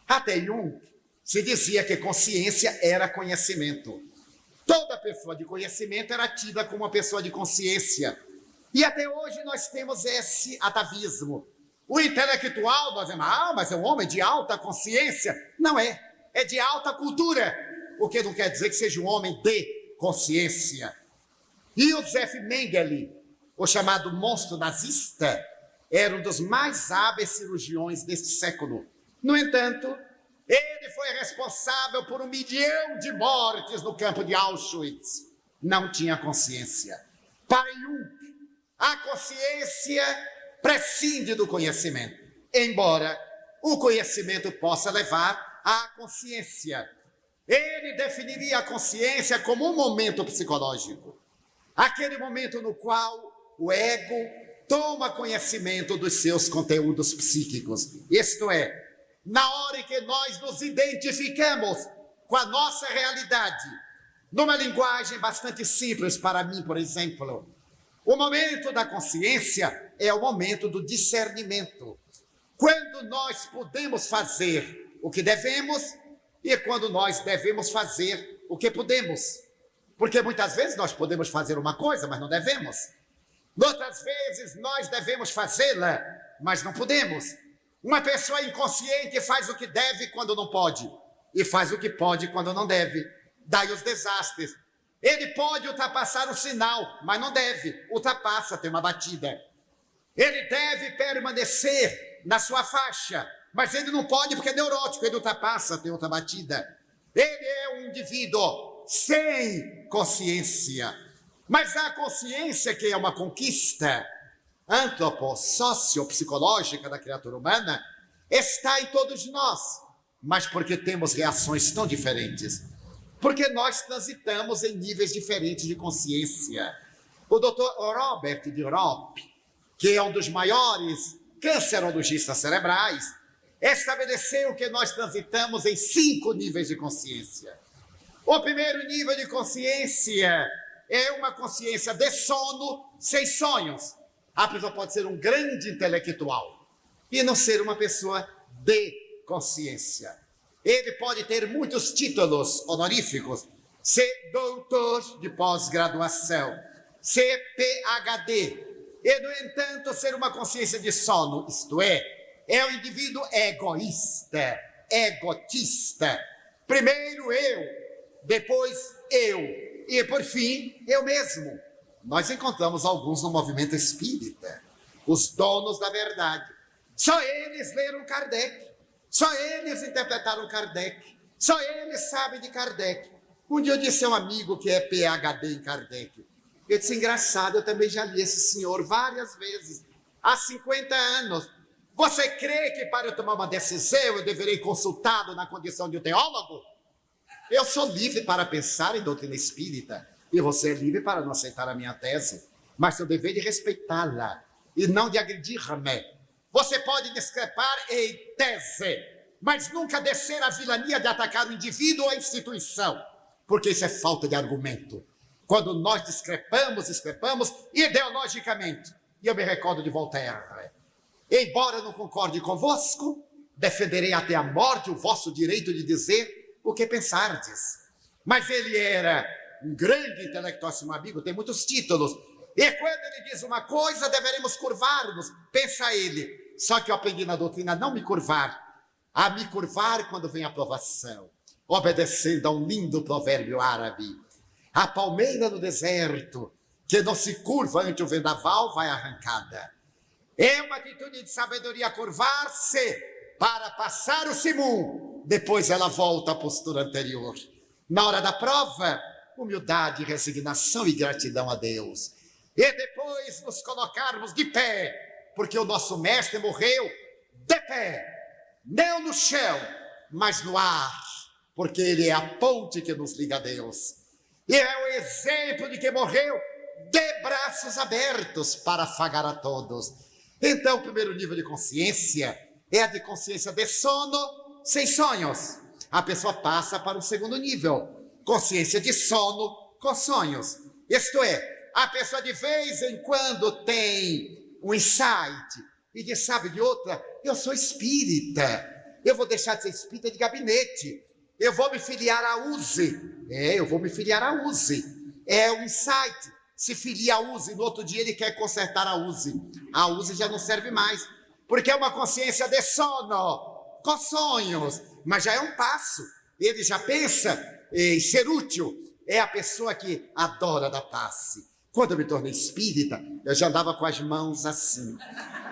Speaker 1: Até Jung se dizia que consciência era conhecimento. Toda pessoa de conhecimento era tida como uma pessoa de consciência. E até hoje nós temos esse atavismo. O intelectual, nós dizemos: mas é um homem de alta consciência. Não é, é de alta cultura. O que não quer dizer que seja um homem de consciência. E o Josef Mengele, o chamado monstro nazista, era um dos mais hábeis cirurgiões deste século. No entanto, ele foi responsável por 1 milhão de mortes no campo de Auschwitz. Não tinha consciência. Para Jung, a consciência prescinde do conhecimento, embora o conhecimento possa levar à consciência. Ele definiria a consciência como um momento psicológico, aquele momento no qual o ego toma conhecimento dos seus conteúdos psíquicos. Isto é, na hora em que nós nos identificamos com a nossa realidade, numa linguagem bastante simples para mim, por exemplo, o momento da consciência é o momento do discernimento. Quando nós podemos fazer o que devemos e quando nós devemos fazer o que podemos. Porque muitas vezes nós podemos fazer uma coisa, mas não devemos. Outras vezes nós devemos fazê-la, mas não podemos. Uma pessoa inconsciente faz o que deve quando não pode, e faz o que pode quando não deve. Daí os desastres. Ele pode ultrapassar o sinal, mas não deve. Ultrapassa, tem uma batida. Ele deve permanecer na sua faixa, mas ele não pode porque é neurótico. Ele ultrapassa, tem outra batida. Ele é um indivíduo sem consciência. Mas a consciência, que é uma conquista antropossociopsicológica da criatura humana, está em todos nós. Mas porque temos reações tão diferentes? Porque nós transitamos em níveis diferentes de consciência. O Dr. Robert de Ropp, que é um dos maiores cancerologistas cerebrais, estabeleceu que nós transitamos em 5 níveis de consciência. O primeiro nível de consciência é uma consciência de sono sem sonhos. A pessoa pode ser um grande intelectual e não ser uma pessoa de consciência. Ele pode ter muitos títulos honoríficos, ser doutor de pós-graduação, ser PhD, e, no entanto, ser uma consciência de sono, isto é um indivíduo egoísta, egotista. Primeiro eu, depois eu, e por fim, eu mesmo. Nós encontramos alguns no movimento espírita, os donos da verdade. Só eles leram Kardec, só eles interpretaram Kardec, só eles sabem de Kardec. Um dia eu disse a um amigo que é PhD em Kardec, eu disse, engraçado, eu também já li esse senhor várias vezes, há 50 anos. Você crê que para eu tomar uma decisão eu deverei consultá-lo na condição de um teólogo? Eu sou livre para pensar em doutrina espírita, e você é livre para não aceitar a minha tese, mas eu dever de respeitá-la e não de agredir-me. Você pode discrepar em tese, mas nunca descer a vilania de atacar o indivíduo ou a instituição, porque isso é falta de argumento. Quando nós discrepamos ideologicamente. E eu me recordo de Voltaire. Embora eu não concorde convosco, defenderei até a morte o vosso direito de dizer o que pensardes. Mas ele era um grande intelectual, meu amigo, tem muitos títulos. E quando ele diz uma coisa, deveremos curvar-nos, pensa ele. Só que eu aprendi na doutrina a não me curvar, a me curvar quando vem a aprovação, obedecendo a um lindo provérbio árabe. A palmeira no deserto, que não se curva ante o vendaval, vai arrancada. É uma atitude de sabedoria curvar-se para passar o simum. Depois ela volta à postura anterior. Na hora da prova, humildade, resignação e gratidão a Deus. E depois nos colocarmos de pé, porque o nosso mestre morreu de pé, não no chão, mas no ar, porque ele é a ponte que nos liga a Deus. E é o exemplo de que morreu de braços abertos para afagar a todos. Então, o primeiro nível de consciência é a de consciência de sono sem sonhos. A pessoa passa para o segundo nível, consciência de sono com sonhos. Isto é, a pessoa de vez em quando tem um insight e diz, sabe de outra, eu sou espírita, eu vou deixar de ser espírita de gabinete, eu vou me filiar à USE. Eu vou me filiar à USE. É um insight. Se filia à USE, no outro dia ele quer consertar a USE. A USE já não serve mais, porque é uma consciência de sono, com sonhos, mas já é um passo. Ele já pensa em ser útil. É a pessoa que adora dar passe. Quando eu me tornei espírita, eu já andava com as mãos assim.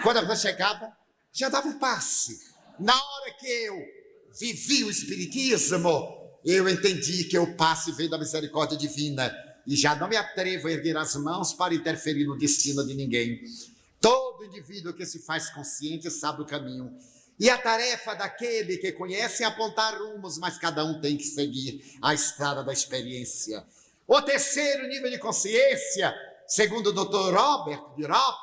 Speaker 1: Quando a pessoa chegava, já dava um passe. Na hora que eu vivi o espiritismo, eu entendi que o passe veio da misericórdia divina e já não me atrevo a erguer as mãos para interferir no destino de ninguém. Todo indivíduo que se faz consciente sabe o caminho. E a tarefa daquele que conhece é apontar rumos, mas cada um tem que seguir a estrada da experiência. O terceiro nível de consciência, segundo o Dr. Robert Birop,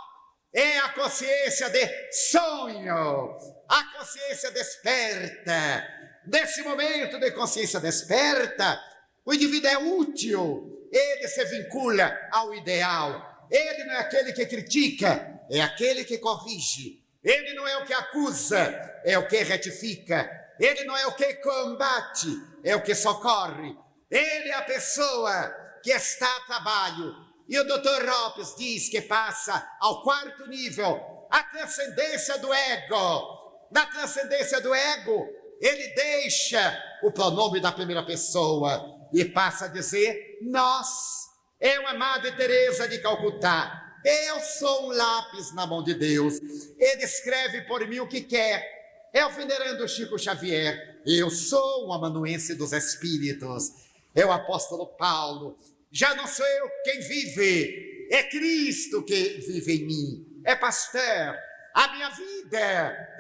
Speaker 1: é a consciência de sonho, a consciência desperta. Nesse momento de consciência desperta, o indivíduo é útil, ele se vincula ao ideal. Ele não é aquele que critica, é aquele que corrige. Ele não é o que acusa, é o que retifica. Ele não é o que combate, é o que socorre. Ele é a pessoa que está a trabalho. E o Dr. Lopes diz que passa ao quarto nível, a transcendência do ego. Na transcendência do ego, ele deixa o pronome da primeira pessoa e passa a dizer nós. É uma Madre Teresa de Calcutá. Eu sou um lápis na mão de Deus. Ele escreve por mim o que quer. É o venerando Chico Xavier. Eu sou um amanuense dos espíritos. É o apóstolo Paulo. Já não sou eu quem vive, é Cristo que vive em mim. É Pasteur. A minha vida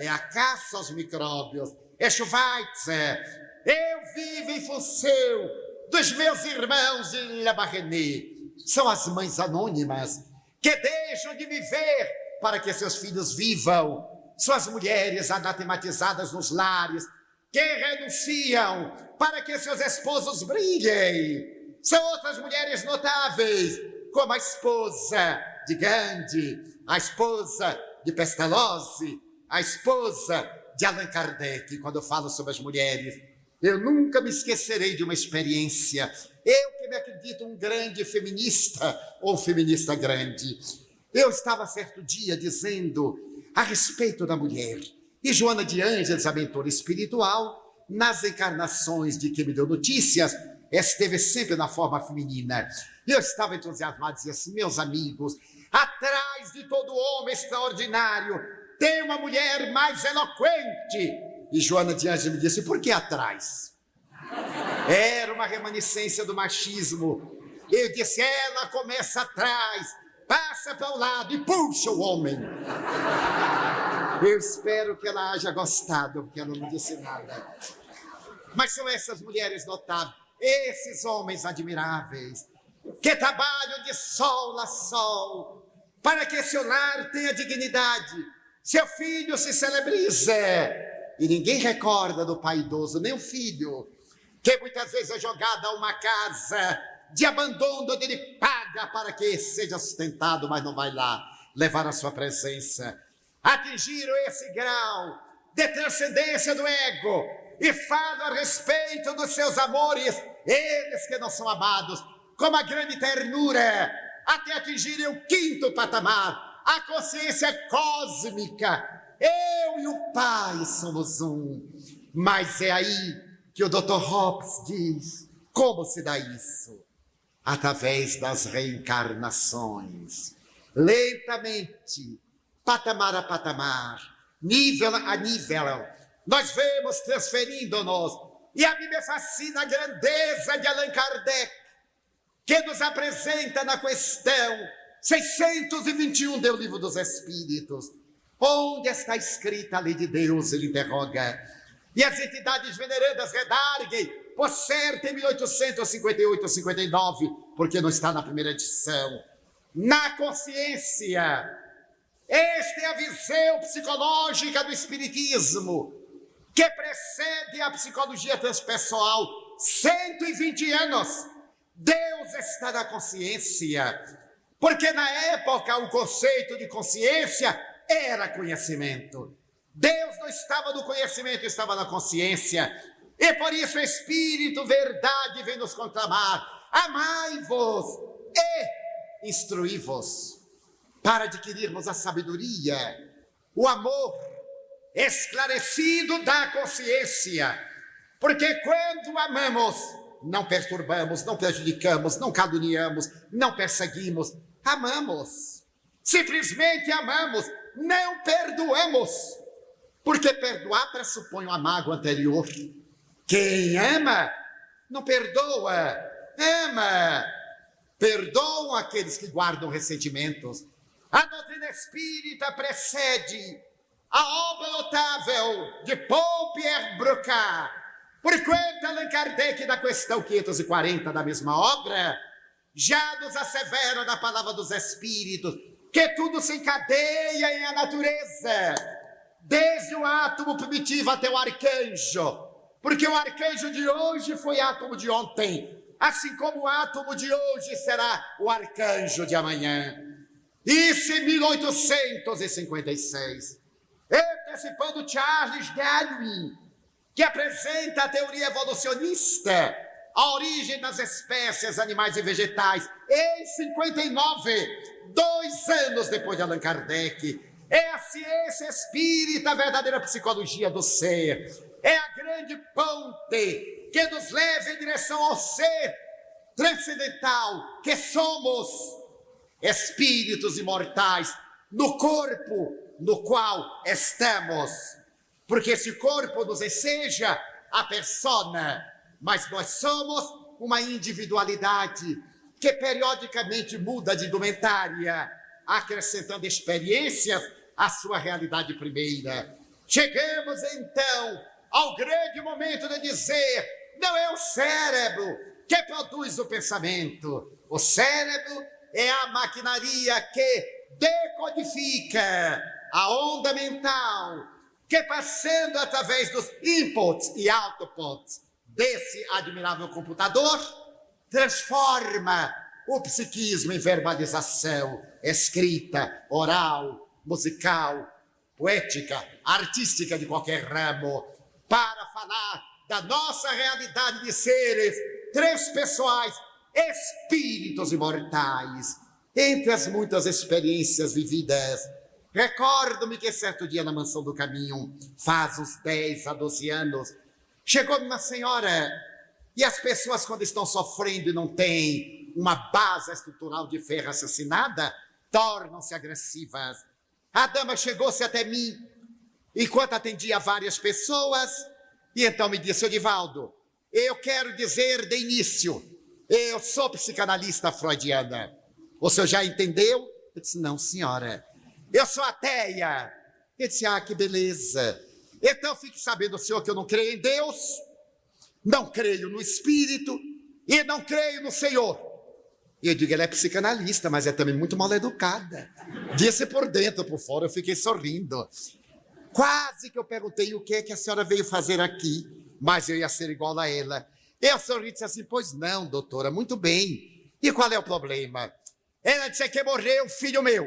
Speaker 1: é a caça aos micróbios. É Schweitzer. Eu vivo em função dos meus irmãos de La Barrenée. São as mães anônimas que deixam de viver para que seus filhos vivam. São as mulheres anatematizadas nos lares que renunciam para que seus esposos brilhem. São outras mulheres notáveis, como a esposa de Gandhi, a esposa de Pestalozzi, a esposa de Allan Kardec. Quando eu falo sobre as mulheres, eu nunca me esquecerei de uma experiência. Eu que me acredito um grande feminista, ou feminista grande. Eu estava certo dia dizendo a respeito da mulher. E Joana de Ângeles, a mentora espiritual, nas encarnações de quem me deu notícias, esteve sempre na forma feminina. E eu estava entusiasmado, dizia assim: meus amigos, atrás de todo homem extraordinário tem uma mulher mais eloquente. E Joana de Ângeles me disse: por que atrás? Era uma remanescência do machismo. Eu disse: ela começa atrás, passa para o lado e puxa o homem. Eu espero que ela haja gostado, porque ela não disse nada. Mas são essas mulheres notáveis, esses homens admiráveis, que trabalham de sol a sol, para que esse lar tenha dignidade, seu filho se celebrize. E ninguém recorda do pai idoso, nem o filho, que muitas vezes é jogado a uma casa de abandono, onde ele paga para que seja sustentado, mas não vai lá levar a sua presença. Atingiram esse grau de transcendência do ego e falam a respeito dos seus amores, eles que não são amados, com uma grande ternura, até atingirem o quinto patamar, a consciência cósmica. Eu e o Pai somos um. Mas é aí que o Dr. Hobbes diz: como se dá isso? Através das reencarnações, lentamente, patamar a patamar, nível a nível, nós vemos transferindo-nos. E a mim me fascina a grandeza de Allan Kardec, que nos apresenta na questão 621 do Livro dos Espíritos, onde está escrita a lei de Deus, ele interroga. E as entidades venerandas redarguem, por certo, em 1858, 59, porque não está na primeira edição. Na consciência, esta é a visão psicológica do Espiritismo, que precede a psicologia transpessoal 120 anos. Deus está na consciência, porque na época o conceito de consciência era conhecimento. Deus não estava no conhecimento, estava na consciência. E por isso o Espírito, verdade, vem nos conclamar: amai-vos e instruí-vos, para adquirirmos a sabedoria, o amor esclarecido da consciência. Porque quando amamos, não perturbamos, não prejudicamos, não caluniamos, não perseguimos, amamos. Simplesmente amamos, não perdoamos. Porque perdoar pressupõe uma mágoa anterior. Quem ama, não perdoa, ama. Perdoam aqueles que guardam ressentimentos. A doutrina espírita precede a obra notável de Paul Pierre Broca. Porquanto Allan Kardec, na questão 540 da mesma obra, já nos assevera na palavra dos Espíritos que tudo se encadeia em a natureza, desde o átomo primitivo até o arcanjo, porque o arcanjo de hoje foi átomo de ontem, assim como o átomo de hoje será o arcanjo de amanhã. Isso em 1856, antecipando Charles Darwin, que apresenta a teoria evolucionista, a origem das espécies animais e vegetais, em 59, 2 anos depois de Allan Kardec. É a ciência espírita, a verdadeira psicologia do ser. É a grande ponte que nos leva em direção ao ser transcendental, que somos espíritos imortais no corpo no qual estamos. Porque esse corpo nos enseja a persona, mas nós somos uma individualidade que periodicamente muda de indumentária, acrescentando experiências à sua realidade primeira. Chegamos então ao grande momento de dizer: não é o cérebro que produz o pensamento. O cérebro é a maquinaria que decodifica a onda mental, que passando através dos inputs e outputs desse admirável computador, transforma o psiquismo em verbalização, escrita, oral, musical, poética, artística de qualquer ramo, para falar da nossa realidade de seres transpessoais, espíritos imortais. Entre as muitas experiências vividas, recordo-me que certo dia na Mansão do Caminho, faz uns 10 a 12 anos, chegou uma senhora, e as pessoas quando estão sofrendo e não têm uma base estrutural de fé raciocinada, tornam-se agressivas. A dama chegou-se até mim, enquanto atendia várias pessoas, e então me disse: Edivaldo, eu quero dizer de início, eu sou psicanalista freudiana. O senhor já entendeu? Eu disse: não, senhora. Eu sou ateia. Eu disse: ah, que beleza. Então fique sabendo, senhor, que eu não creio em Deus, não creio no Espírito e não creio no Senhor. E eu digo: ela é psicanalista, mas é também muito mal educada. Disse por dentro, por fora, eu fiquei sorrindo. Quase que eu perguntei o que é que a senhora veio fazer aqui, mas eu ia ser igual a ela. Eu sorri e disse assim: pois não, doutora, muito bem. E qual é o problema? Ela disse que morreu um filho meu.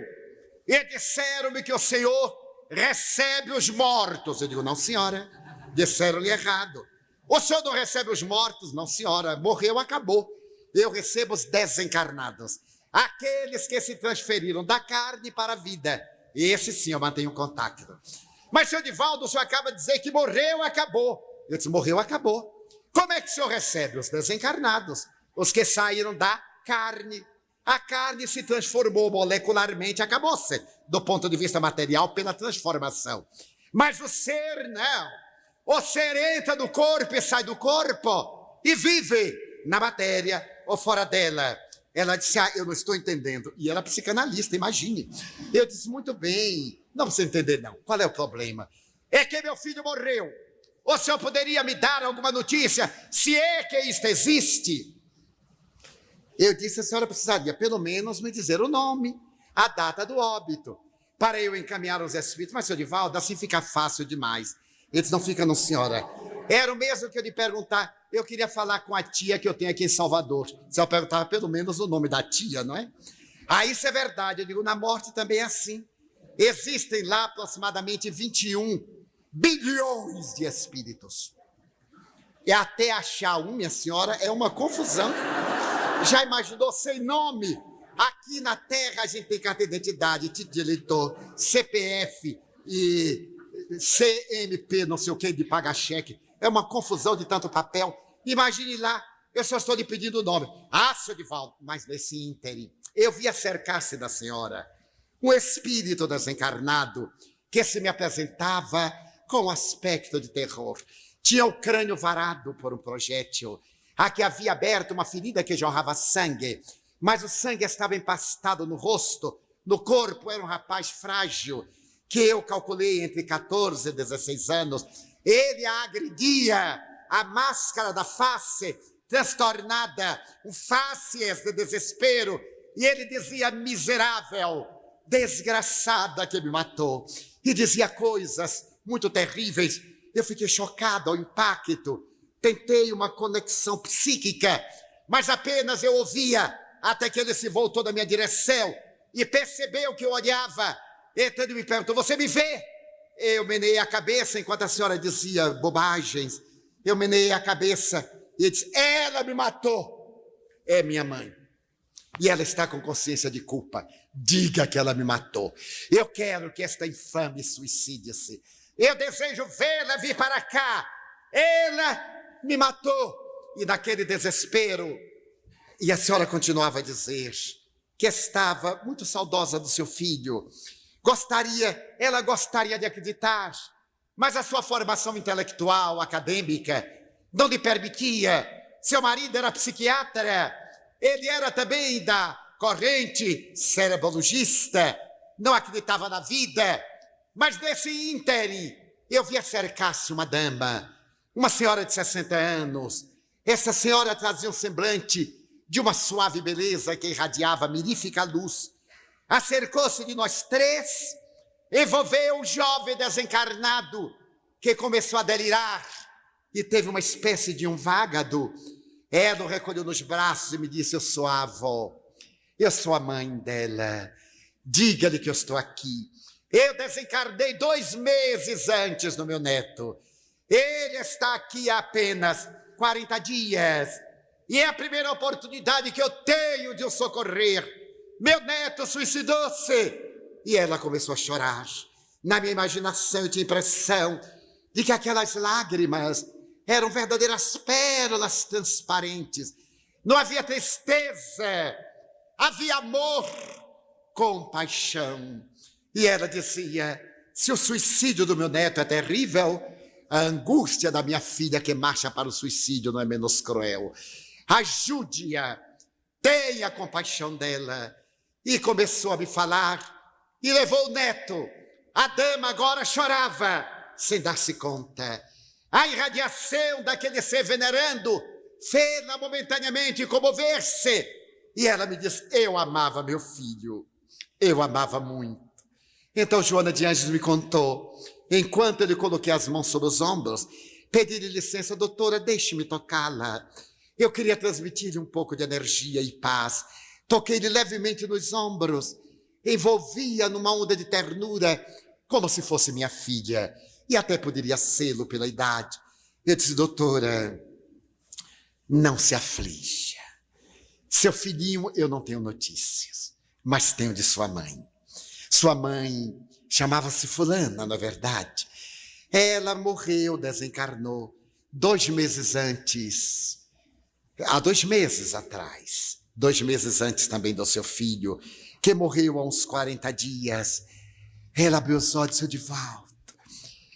Speaker 1: E disseram-me que o senhor recebe os mortos. Eu digo: não, senhora, disseram-lhe errado. O senhor não recebe os mortos? Não, senhora, morreu, acabou. Eu recebo os desencarnados, aqueles que se transferiram da carne para a vida. Esse sim eu mantenho contato. Mas, senhor Edivaldo, o senhor acaba de dizer que morreu, acabou. Eu disse: morreu, acabou. Como é que o senhor recebe? Os desencarnados, os que saíram da carne. A carne se transformou molecularmente, acabou-se, do ponto de vista material, pela transformação. Mas o ser não. O ser entra no corpo e sai do corpo e vive na matéria ou fora dela. Ela disse: ah, eu não estou entendendo. E ela é psicanalista, imagine. Eu disse: muito bem, não precisa entender não. Qual é o problema? É que meu filho morreu. O senhor poderia me dar alguma notícia, se é que isto existe? Eu disse: a senhora precisaria pelo menos me dizer o nome, a data do óbito, para eu encaminhar os espíritos. Mas, senhor Edivaldo, assim fica fácil demais. Ele disse: não fica não, senhora. Era o mesmo que eu lhe perguntar, eu queria falar com a tia que eu tenho aqui em Salvador. Se eu perguntava pelo menos o nome da tia, não é? Ah, isso é verdade. Eu digo: na morte também é assim. Existem lá aproximadamente 21 bilhões de espíritos. E até achar um, minha senhora, é uma confusão. Já imaginou, sem nome? Aqui na Terra a gente tem carta de identidade, título de eleitor, CPF e CMP, não sei o que, de pagar cheque. É uma confusão de tanto papel. Imagine lá, eu só estou lhe pedindo o nome. Ah, senhor Edivaldo, mas nesse ínterim, eu vi acercar-se da senhora um espírito desencarnado que se me apresentava com aspecto de terror. Tinha o crânio varado por um projétil. Aqui havia aberto uma ferida que jorrava sangue, mas o sangue estava empastado no rosto, no corpo. Era um rapaz frágil, que eu calculei entre 14 e 16 anos. Ele a agredia, a máscara da face transtornada, um facies de desespero, e ele dizia: miserável, desgraçada que me matou, e dizia coisas muito terríveis. Eu fiquei chocado ao impacto. Tentei uma conexão psíquica, mas apenas eu ouvia, até que ele se voltou da minha direção e percebeu que eu olhava. Então ele me perguntou: você me vê? Eu meneei a cabeça enquanto a senhora dizia bobagens. Eu meneei a cabeça e ele disse: ela me matou. É minha mãe. E ela está com consciência de culpa. Diga que ela me matou. Eu quero que esta infame suicide-se. Eu desejo vê-la vir para cá. Ela me matou. E naquele desespero, e a senhora continuava a dizer que estava muito saudosa do seu filho. Ela gostaria de acreditar, mas a sua formação intelectual, acadêmica, não lhe permitia. Seu marido era psiquiatra, ele era também da corrente cerebologista, não acreditava na vida. Mas nesse ínterim, eu vi acercar-se uma dama, uma senhora de 60 anos. Essa senhora trazia um semblante de uma suave beleza que irradiava mirífica luz. Acercou-se de nós três, envolveu o jovem desencarnado, que começou a delirar e teve uma espécie de um vágado. Ela o recolheu nos braços e me disse: eu sou a avó, eu sou a mãe dela, diga-lhe que eu estou aqui. Eu desencarnei 2 meses antes do meu neto. Ele está aqui há apenas 40 dias. E é a primeira oportunidade que eu tenho de o socorrer. Meu neto suicidou-se. E ela começou a chorar. Na minha imaginação eu tinha a impressão de que aquelas lágrimas eram verdadeiras pérolas transparentes. Não havia tristeza, havia amor, compaixão. E ela dizia: se o suicídio do meu neto é terrível, a angústia da minha filha que marcha para o suicídio não é menos cruel. Ajude-a, tenha compaixão dela. E começou a me falar e levou o neto. A dama agora chorava, sem dar-se conta. A irradiação daquele ser venerando fez-la momentaneamente comover-se. E ela me disse: eu amava meu filho, eu amava muito. Então Joana de Ângeles me contou, enquanto eu lhe coloquei as mãos sobre os ombros, pedi-lhe licença: doutora, deixe-me tocá-la. Eu queria transmitir-lhe um pouco de energia e paz. Toquei-lhe levemente nos ombros, envolvia numa onda de ternura, como se fosse minha filha, e até poderia sê-lo pela idade. Eu disse: doutora, não se aflija. Seu filhinho eu não tenho notícias, mas tenho de sua mãe. Sua mãe chamava-se fulana, na verdade. Ela morreu, desencarnou 2 meses antes, há 2 meses atrás, 2 meses antes também do seu filho, que morreu há uns 40 dias. Ela abriu os olhos e disse: Divaldo,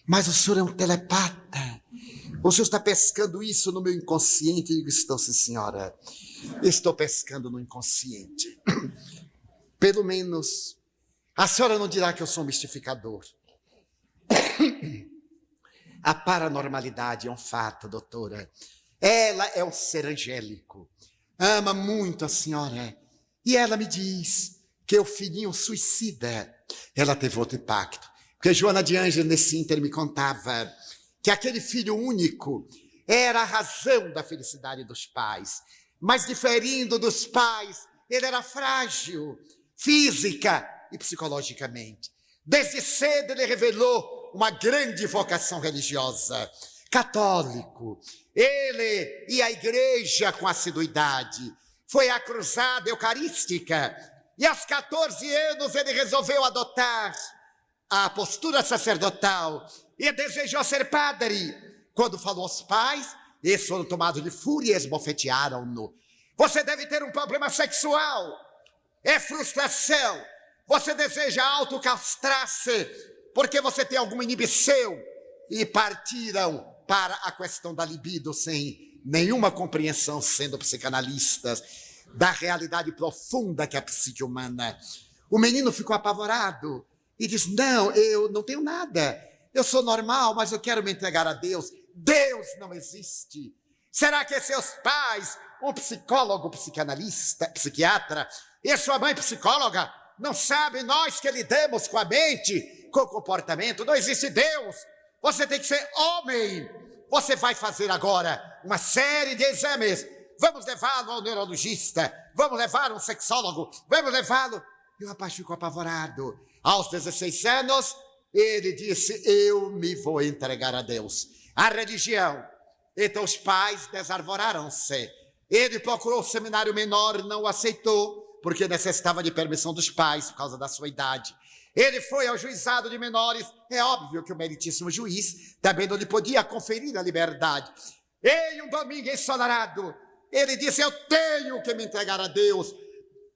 Speaker 1: mas o senhor é um telepata. O senhor está pescando isso no meu inconsciente? Eu digo: estou, sim, senhora. Estou pescando no inconsciente. Pelo menos a senhora não dirá que eu sou um mistificador. A paranormalidade é um fato, doutora. Ela é um ser angélico. Ama muito a senhora. E ela me diz que o filhinho suicida. Ela teve outro impacto. Porque Joana de Ângeles, nesse ínter, me contava que aquele filho único era a razão da felicidade dos pais. Mas, diferindo dos pais, ele era frágil, física e psicologicamente. Desde cedo ele revelou uma grande vocação religiosa. Católico, ele ia à igreja com assiduidade, foi à cruzada eucarística e aos 14 anos ele resolveu adotar a postura sacerdotal e desejou ser padre. Quando falou aos pais, eles foram tomados de fúria e esbofetearam-no. Você deve ter um problema sexual, é frustração, você deseja autocastrar-se porque você tem alguma inibição. E partiram para a questão da libido sem nenhuma compreensão, sendo psicanalistas, da realidade profunda que é a psique humana. O menino ficou apavorado e disse: não, eu não tenho nada, eu sou normal, mas eu quero me entregar a Deus. Deus não existe. Será que seus pais, um psicólogo, psicanalista, psiquiatra, e sua mãe psicóloga, não sabem nós que lidamos com a mente, com o comportamento? Não existe Deus. Você tem que ser homem. Você vai fazer agora uma série de exames. Vamos levá-lo ao neurologista, vamos levar um sexólogo, vamos levá-lo. E o rapaz ficou apavorado. Aos 16 anos, ele disse: eu me vou entregar a Deus, a religião. Então os pais desarvoraram-se. Ele procurou o seminário menor, não o aceitou, porque necessitava de permissão dos pais por causa da sua idade. Ele foi ao juizado de menores. É óbvio que o meritíssimo juiz também não lhe podia conferir a liberdade. Em um domingo ensolarado, ele disse: eu tenho que me entregar a Deus.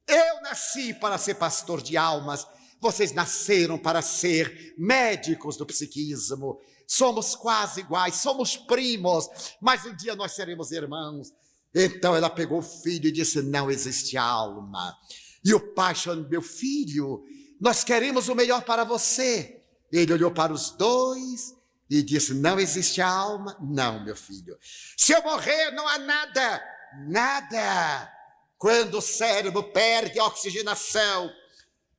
Speaker 1: Eu nasci para ser pastor de almas. Vocês nasceram para ser médicos do psiquismo. Somos quase iguais, somos primos, mas um dia nós seremos irmãos. Então ela pegou o filho e disse: não existe alma. E o pai chamou: meu filho, nós queremos o melhor para você. Ele olhou para os dois e disse: não existe alma? Não, meu filho. Se eu morrer, não há nada. Nada. Quando o cérebro perde a oxigenação,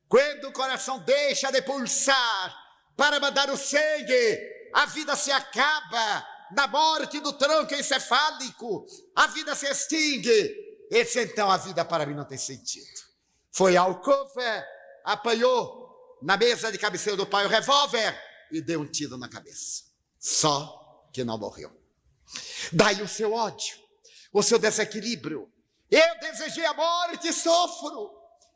Speaker 1: quando o coração deixa de pulsar para mandar o sangue, a vida se acaba. na morte do tronco encefálico, a vida se extingue. Esse então a vida para mim não tem sentido. Foi ao cover, apanhou na mesa de cabeceira do pai o revólver e deu um tiro na cabeça. Só que não morreu. Daí o seu ódio, o seu desequilíbrio. Eu desejei a morte e sofro.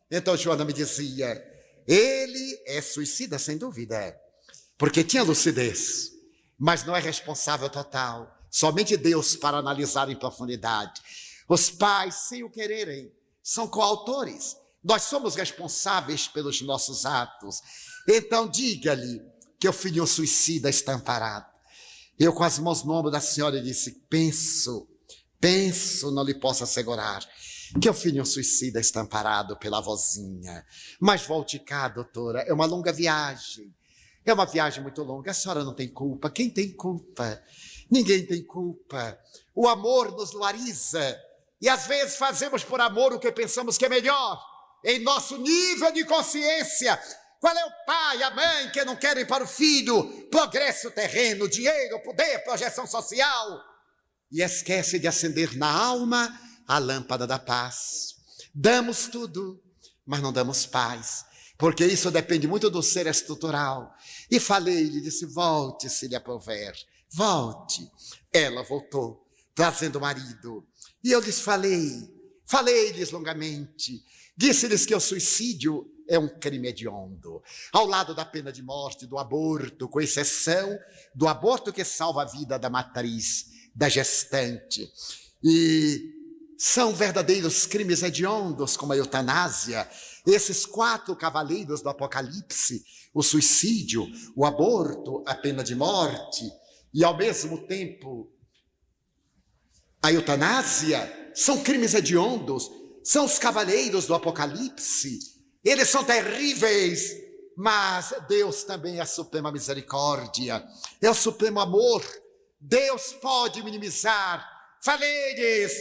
Speaker 1: Então Joana me dizia, ele é suicida sem dúvida, porque tinha lucidez, mas não é responsável total. Somente Deus para analisar em profundidade. Os pais, sem o quererem, são coautores. Nós somos responsáveis pelos nossos atos. Então diga-lhe que o filho suicida está amparado. Eu com as mãos no ombro da senhora disse, penso, não lhe posso assegurar que o filho suicida está amparado pela vozinha. Mas volte cá, doutora, é uma longa viagem. É uma viagem muito longa, a senhora não tem culpa. Quem tem culpa? Ninguém tem culpa. O amor nos luariza. E às vezes fazemos por amor o que pensamos que é melhor, em nosso nível de consciência. Qual é o pai, a mãe que não querem para o filho progresso terreno, dinheiro, poder, projeção social? E esquece de acender na alma a lâmpada da paz. Damos tudo, mas não damos paz, porque isso depende muito do ser estrutural. E falei-lhe, disse, volte se lhe aprover, volte. Ela voltou, trazendo o marido. E eu lhes falei-lhes longamente, disse-lhes que o suicídio é um crime hediondo, ao lado da pena de morte, do aborto, com exceção do aborto que salva a vida da matriz, da gestante. E são verdadeiros crimes hediondos, como a eutanásia, esses 4 cavaleiros do Apocalipse, o suicídio, o aborto, a pena de morte, e ao mesmo tempo a eutanásia, são crimes hediondos, são os cavaleiros do Apocalipse. Eles são terríveis, mas Deus também é a suprema misericórdia, é o supremo amor. Deus pode minimizar. Falei-lhes,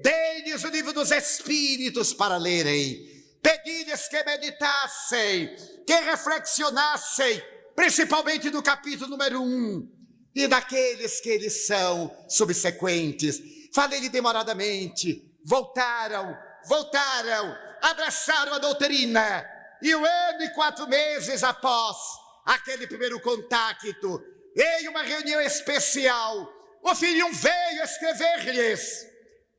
Speaker 1: dei-lhes o livro dos Espíritos para lerem, pedi-lhes que meditassem, que reflexionassem, principalmente no capítulo número 1, e daqueles que eles são subsequentes. Falei-lhe demoradamente, voltaram, abraçaram a doutrina, e 1 ano e 4 meses após aquele primeiro contato, em uma reunião especial, o filhinho veio escrever-lhes,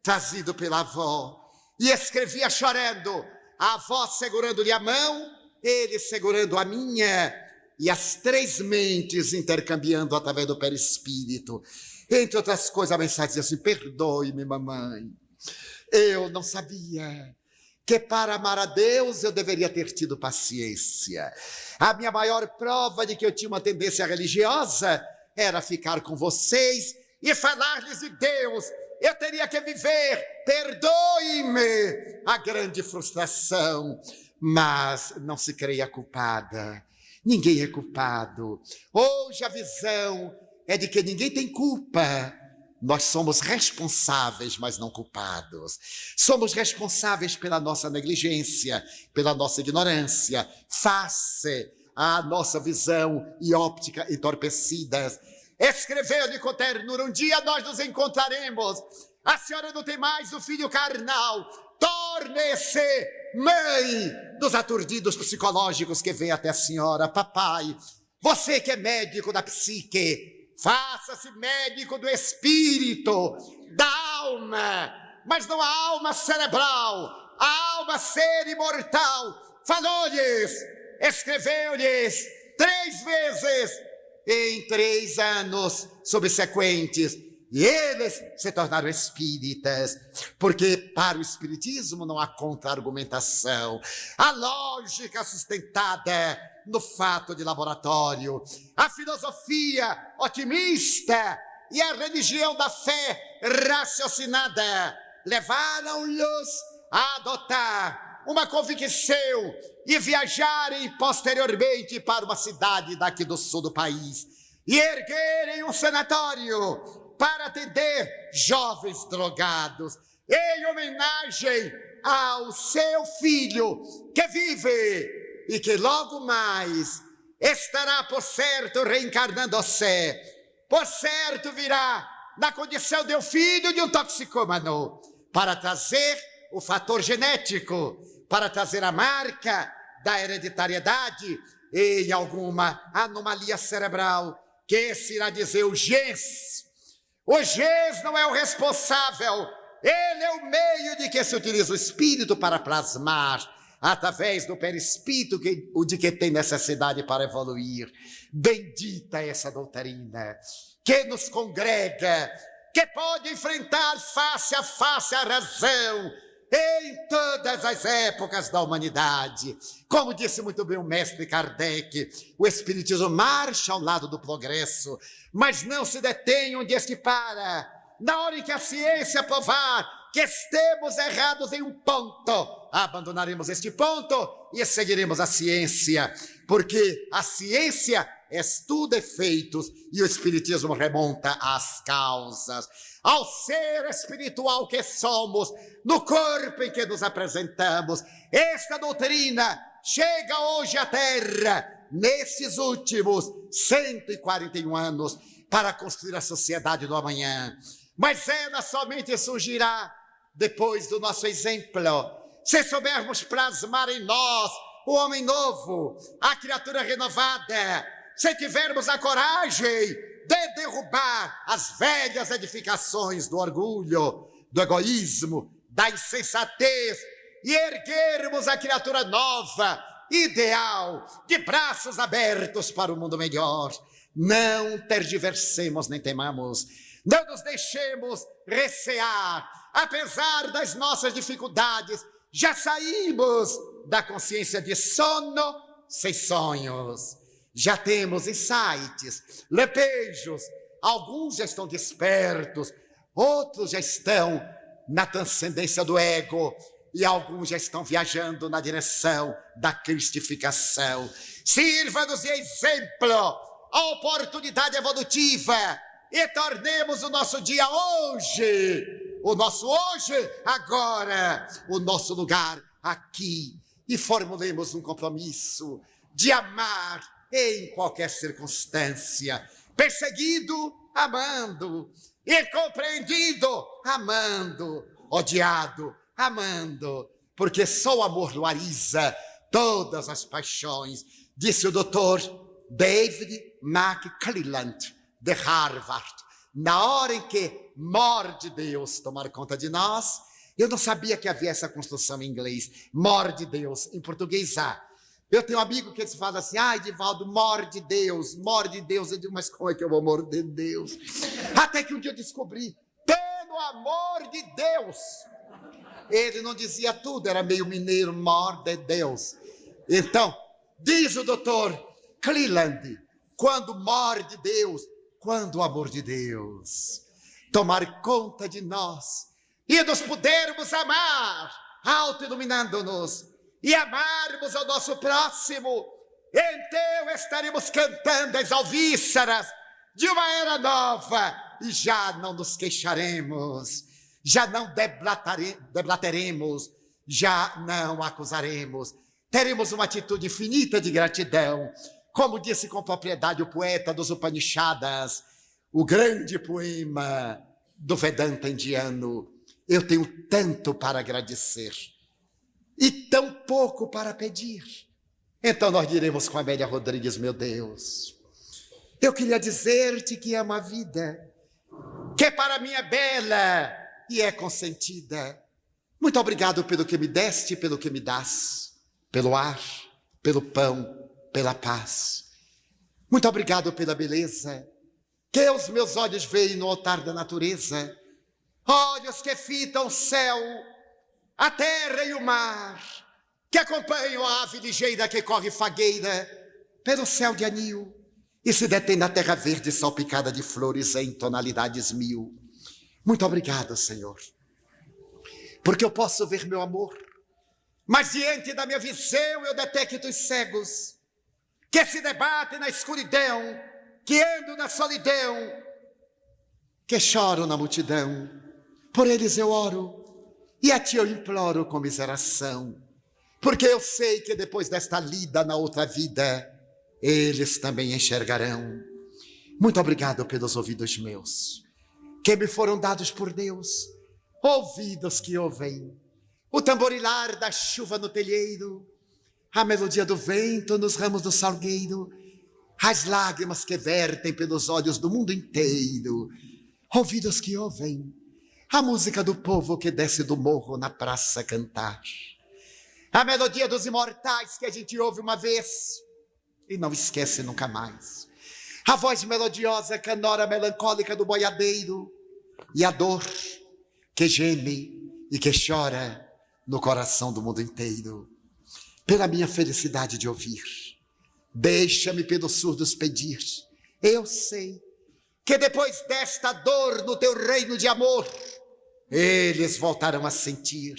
Speaker 1: trazido pela avó, e escrevia chorando, a avó segurando-lhe a mão, ele segurando a minha, e as 3 mentes intercambiando através do perispírito. Entre outras coisas, a mensagem dizia assim, perdoe-me, mamãe, eu não sabia que para amar a Deus eu deveria ter tido paciência. A minha maior prova de que eu tinha uma tendência religiosa era ficar com vocês e falar-lhes de Deus. Eu teria que viver, perdoe-me, a grande frustração. Mas não se creia culpada, ninguém é culpado. Hoje a visão é de que ninguém tem culpa. Nós somos responsáveis, mas não culpados. Somos responsáveis pela nossa negligência, pela nossa ignorância, face à nossa visão e óptica entorpecidas. Escreveu-lhe com ternura, um dia nós nos encontraremos. A senhora não tem mais o filho carnal. Torne-se mãe dos aturdidos psicológicos que vêm até a senhora. Papai, você que é médico da psique, faça-se médico do espírito, da alma, mas não a alma cerebral, a alma ser imortal. Falou-lhes, escreveu-lhes 3 vezes em 3 anos subsequentes, e eles se tornaram espíritas, porque para o espiritismo não há contra-argumentação. A lógica sustentada no fato de laboratório, a filosofia otimista e a religião da fé raciocinada levaram-los a adotar uma convicção e viajarem posteriormente para uma cidade daqui do sul do país e erguerem um sanatório para atender jovens drogados, em homenagem ao seu filho que vive e que logo mais estará, por certo, reencarnando-se por certo virá na condição de um filho de um toxicômano, para trazer o fator genético, para trazer a marca da hereditariedade e alguma anomalia cerebral, que se irá dizer o gens. O gens não é o responsável, ele é o meio de que se utiliza o espírito para plasmar, através do perispírito de que tem necessidade para evoluir. Bendita essa doutrina, que nos congrega, que pode enfrentar face a face a razão, em todas as épocas da humanidade. Como disse muito bem o mestre Kardec, o espiritismo marcha ao lado do progresso, mas não se detém onde este para. Na hora em que a ciência provar que estemos errados em um ponto, abandonaremos este ponto e seguiremos a ciência, porque a ciência estuda efeitos e o espiritismo remonta às causas, ao ser espiritual que somos, no corpo em que nos apresentamos. Esta doutrina chega hoje à Terra, nesses últimos 141 anos, para construir a sociedade do amanhã. Mas ela somente surgirá depois do nosso exemplo, se soubermos plasmar em nós o homem novo, a criatura renovada, se tivermos a coragem de derrubar as velhas edificações do orgulho, do egoísmo, da insensatez e erguermos a criatura nova, ideal, de braços abertos para o mundo melhor. Não tergiversemos nem temamos, não nos deixemos recear, apesar das nossas dificuldades. Já saímos da consciência de sono sem sonhos. Já temos insights, lampejos. Alguns já estão despertos, outros já estão na transcendência do ego e alguns já estão viajando na direção da cristificação. Sirva-nos de exemplo a oportunidade evolutiva e tornemos o nosso dia hoje, o nosso hoje, agora, o nosso lugar aqui, e formulemos um compromisso de amar em qualquer circunstância, perseguido, amando, incompreendido, amando, odiado, amando, porque só o amor luariza todas as paixões, disse o doutor David McClelland, de Harvard. Na hora em que morde Deus tomar conta de nós, eu não sabia que havia essa construção em inglês, morde Deus, em português há. Eu tenho um amigo que fala assim, Edivaldo, morde Deus. Eu digo, mas como é que eu vou morder Deus? Até que um dia eu descobri, pelo amor de Deus. Ele não dizia tudo, era meio mineiro, morde Deus. Então, diz o doutor Cleland, quando morde Deus, quando o amor de Deus tomar conta de nós e nos pudermos amar, auto-iluminando-nos, e amarmos ao nosso próximo, então estaremos cantando as alvíceras de uma era nova e já não nos queixaremos, já não deblateremos, já não acusaremos, teremos uma atitude infinita de gratidão, como disse com propriedade o poeta dos Upanishadas, o grande poema do Vedanta indiano. Eu tenho tanto para agradecer e tão pouco para pedir. Então nós diremos com Amélia Rodrigues, meu Deus, eu queria dizer-te que amo a vida, que para mim é bela e é consentida. Muito obrigado pelo que me deste e pelo que me dás, pelo ar, pelo pão, pela paz. Muito obrigado pela beleza que os meus olhos veem no altar da natureza, olhos que fitam o céu, a terra e o mar, que acompanham a ave ligeira que corre fagueira pelo céu de anil e se detém na terra verde salpicada de flores em tonalidades mil. Muito obrigado, Senhor, porque eu posso ver meu amor, mas diante da minha visão eu detecto os cegos que se debatem na escuridão, que andam na solidão, que choram na multidão. Por eles eu oro e a ti eu imploro comiseração, porque eu sei que depois desta lida na outra vida, eles também enxergarão. Muito obrigado pelos ouvidos meus, que me foram dados por Deus, ouvidos que ouvem o tamborilar da chuva no telheiro, a melodia do vento nos ramos do salgueiro, as lágrimas que vertem pelos olhos do mundo inteiro, ouvidos que ouvem a música do povo que desce do morro na praça cantar, a melodia dos imortais que a gente ouve uma vez e não esquece nunca mais, a voz melodiosa, canora melancólica do boiadeiro e a dor que geme e que chora no coração do mundo inteiro. Pela minha felicidade de ouvir, deixa-me pelos surdos pedir. Eu sei que depois desta dor no teu reino de amor, eles voltarão a sentir.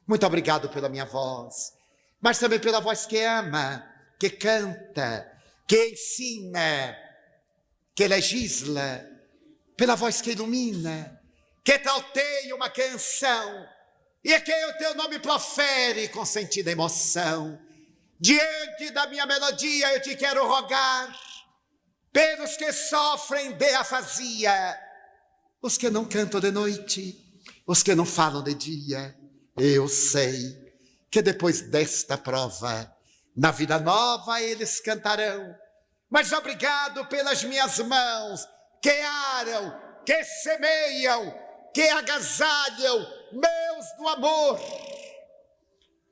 Speaker 1: Muito obrigado pela minha voz, mas também pela voz que ama, que canta, que ensina, que legisla, pela voz que ilumina, que trauteia uma canção, e a quem o teu nome profere com sentida emoção. Diante da minha melodia eu te quero rogar, pelos que sofrem de afasia, os que não cantam de noite, os que não falam de dia. Eu sei que depois desta prova, na vida nova eles cantarão. Mas obrigado pelas minhas mãos, que aram, que semeiam, que agasalham, mãos do amor,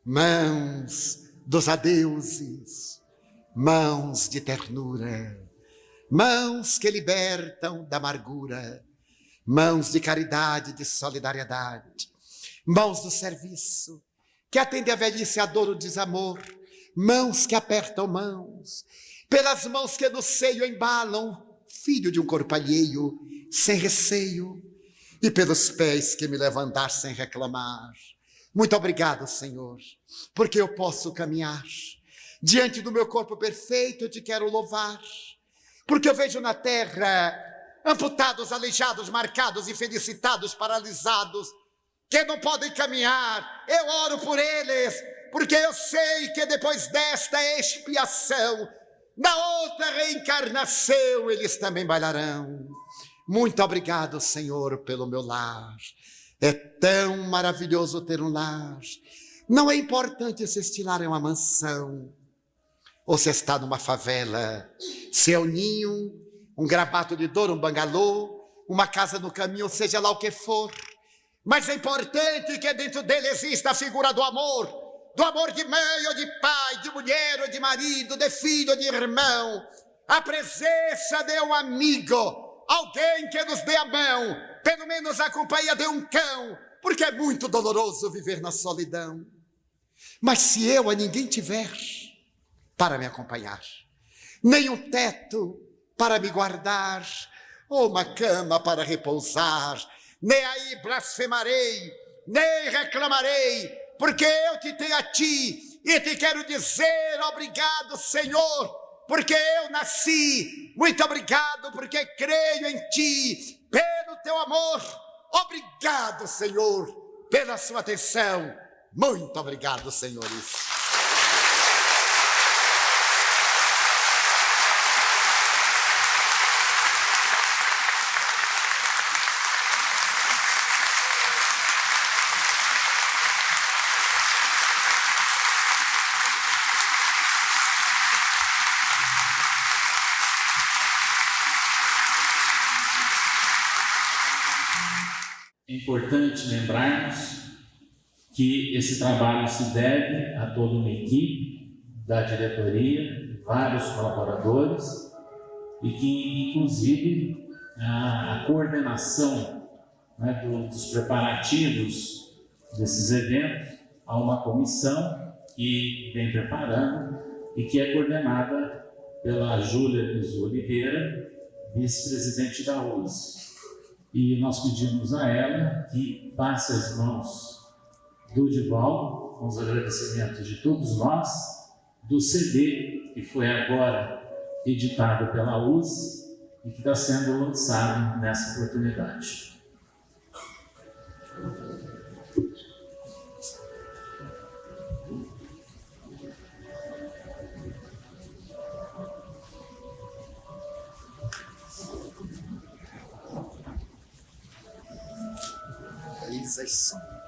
Speaker 1: mãos dos adeuses, mãos de ternura, mãos que libertam da amargura, mãos de caridade, de solidariedade, mãos do serviço, que atendem a velhice, a dor, o desamor, mãos que apertam mãos, pelas mãos que no seio embalam filho de um corpo alheio, sem receio, e pelos pés que me levam a andar sem reclamar. Muito obrigado, Senhor, porque eu posso caminhar. Diante do meu corpo perfeito eu te quero louvar, porque eu vejo na terra amputados, aleijados, marcados, infelicitados, paralisados, que não podem caminhar. Eu oro por eles, porque eu sei que depois desta expiação, na outra reencarnação, eles também bailarão. Muito obrigado, Senhor, pelo meu lar. É tão maravilhoso ter um lar. Não é importante se este lar é uma mansão, ou se está numa favela, se é um ninho, um grabato de dor, um bangalô, uma casa no caminho, seja lá o que for. Mas é importante que dentro dele exista a figura do amor de mãe ou de pai, de mulher ou de marido, de filho ou de irmão, a presença de um amigo, alguém que nos dê a mão, pelo menos a companhia de um cão, porque é muito doloroso viver na solidão. Mas se eu a ninguém tiver para me acompanhar, nem um teto para me guardar, ou uma cama para repousar, nem aí blasfemarei, nem reclamarei, porque eu te tenho a ti e te quero dizer obrigado, Senhor, porque eu nasci. Muito obrigado, porque creio em ti, pelo teu amor. Obrigado, Senhor, pela sua atenção. Muito obrigado, senhores.
Speaker 2: É importante lembrarmos que esse trabalho se deve a toda uma equipe da diretoria, vários colaboradores, e que, inclusive, a coordenação, né, dos preparativos desses eventos, há uma comissão que vem preparando e que é coordenada pela Júlia Lizu Oliveira, vice-presidente da USE. E nós pedimos a ela que passe as mãos do Divaldo, com os agradecimentos de todos nós, do CD que foi agora editado pela USE e que está sendo lançado nessa oportunidade.
Speaker 1: coisas são.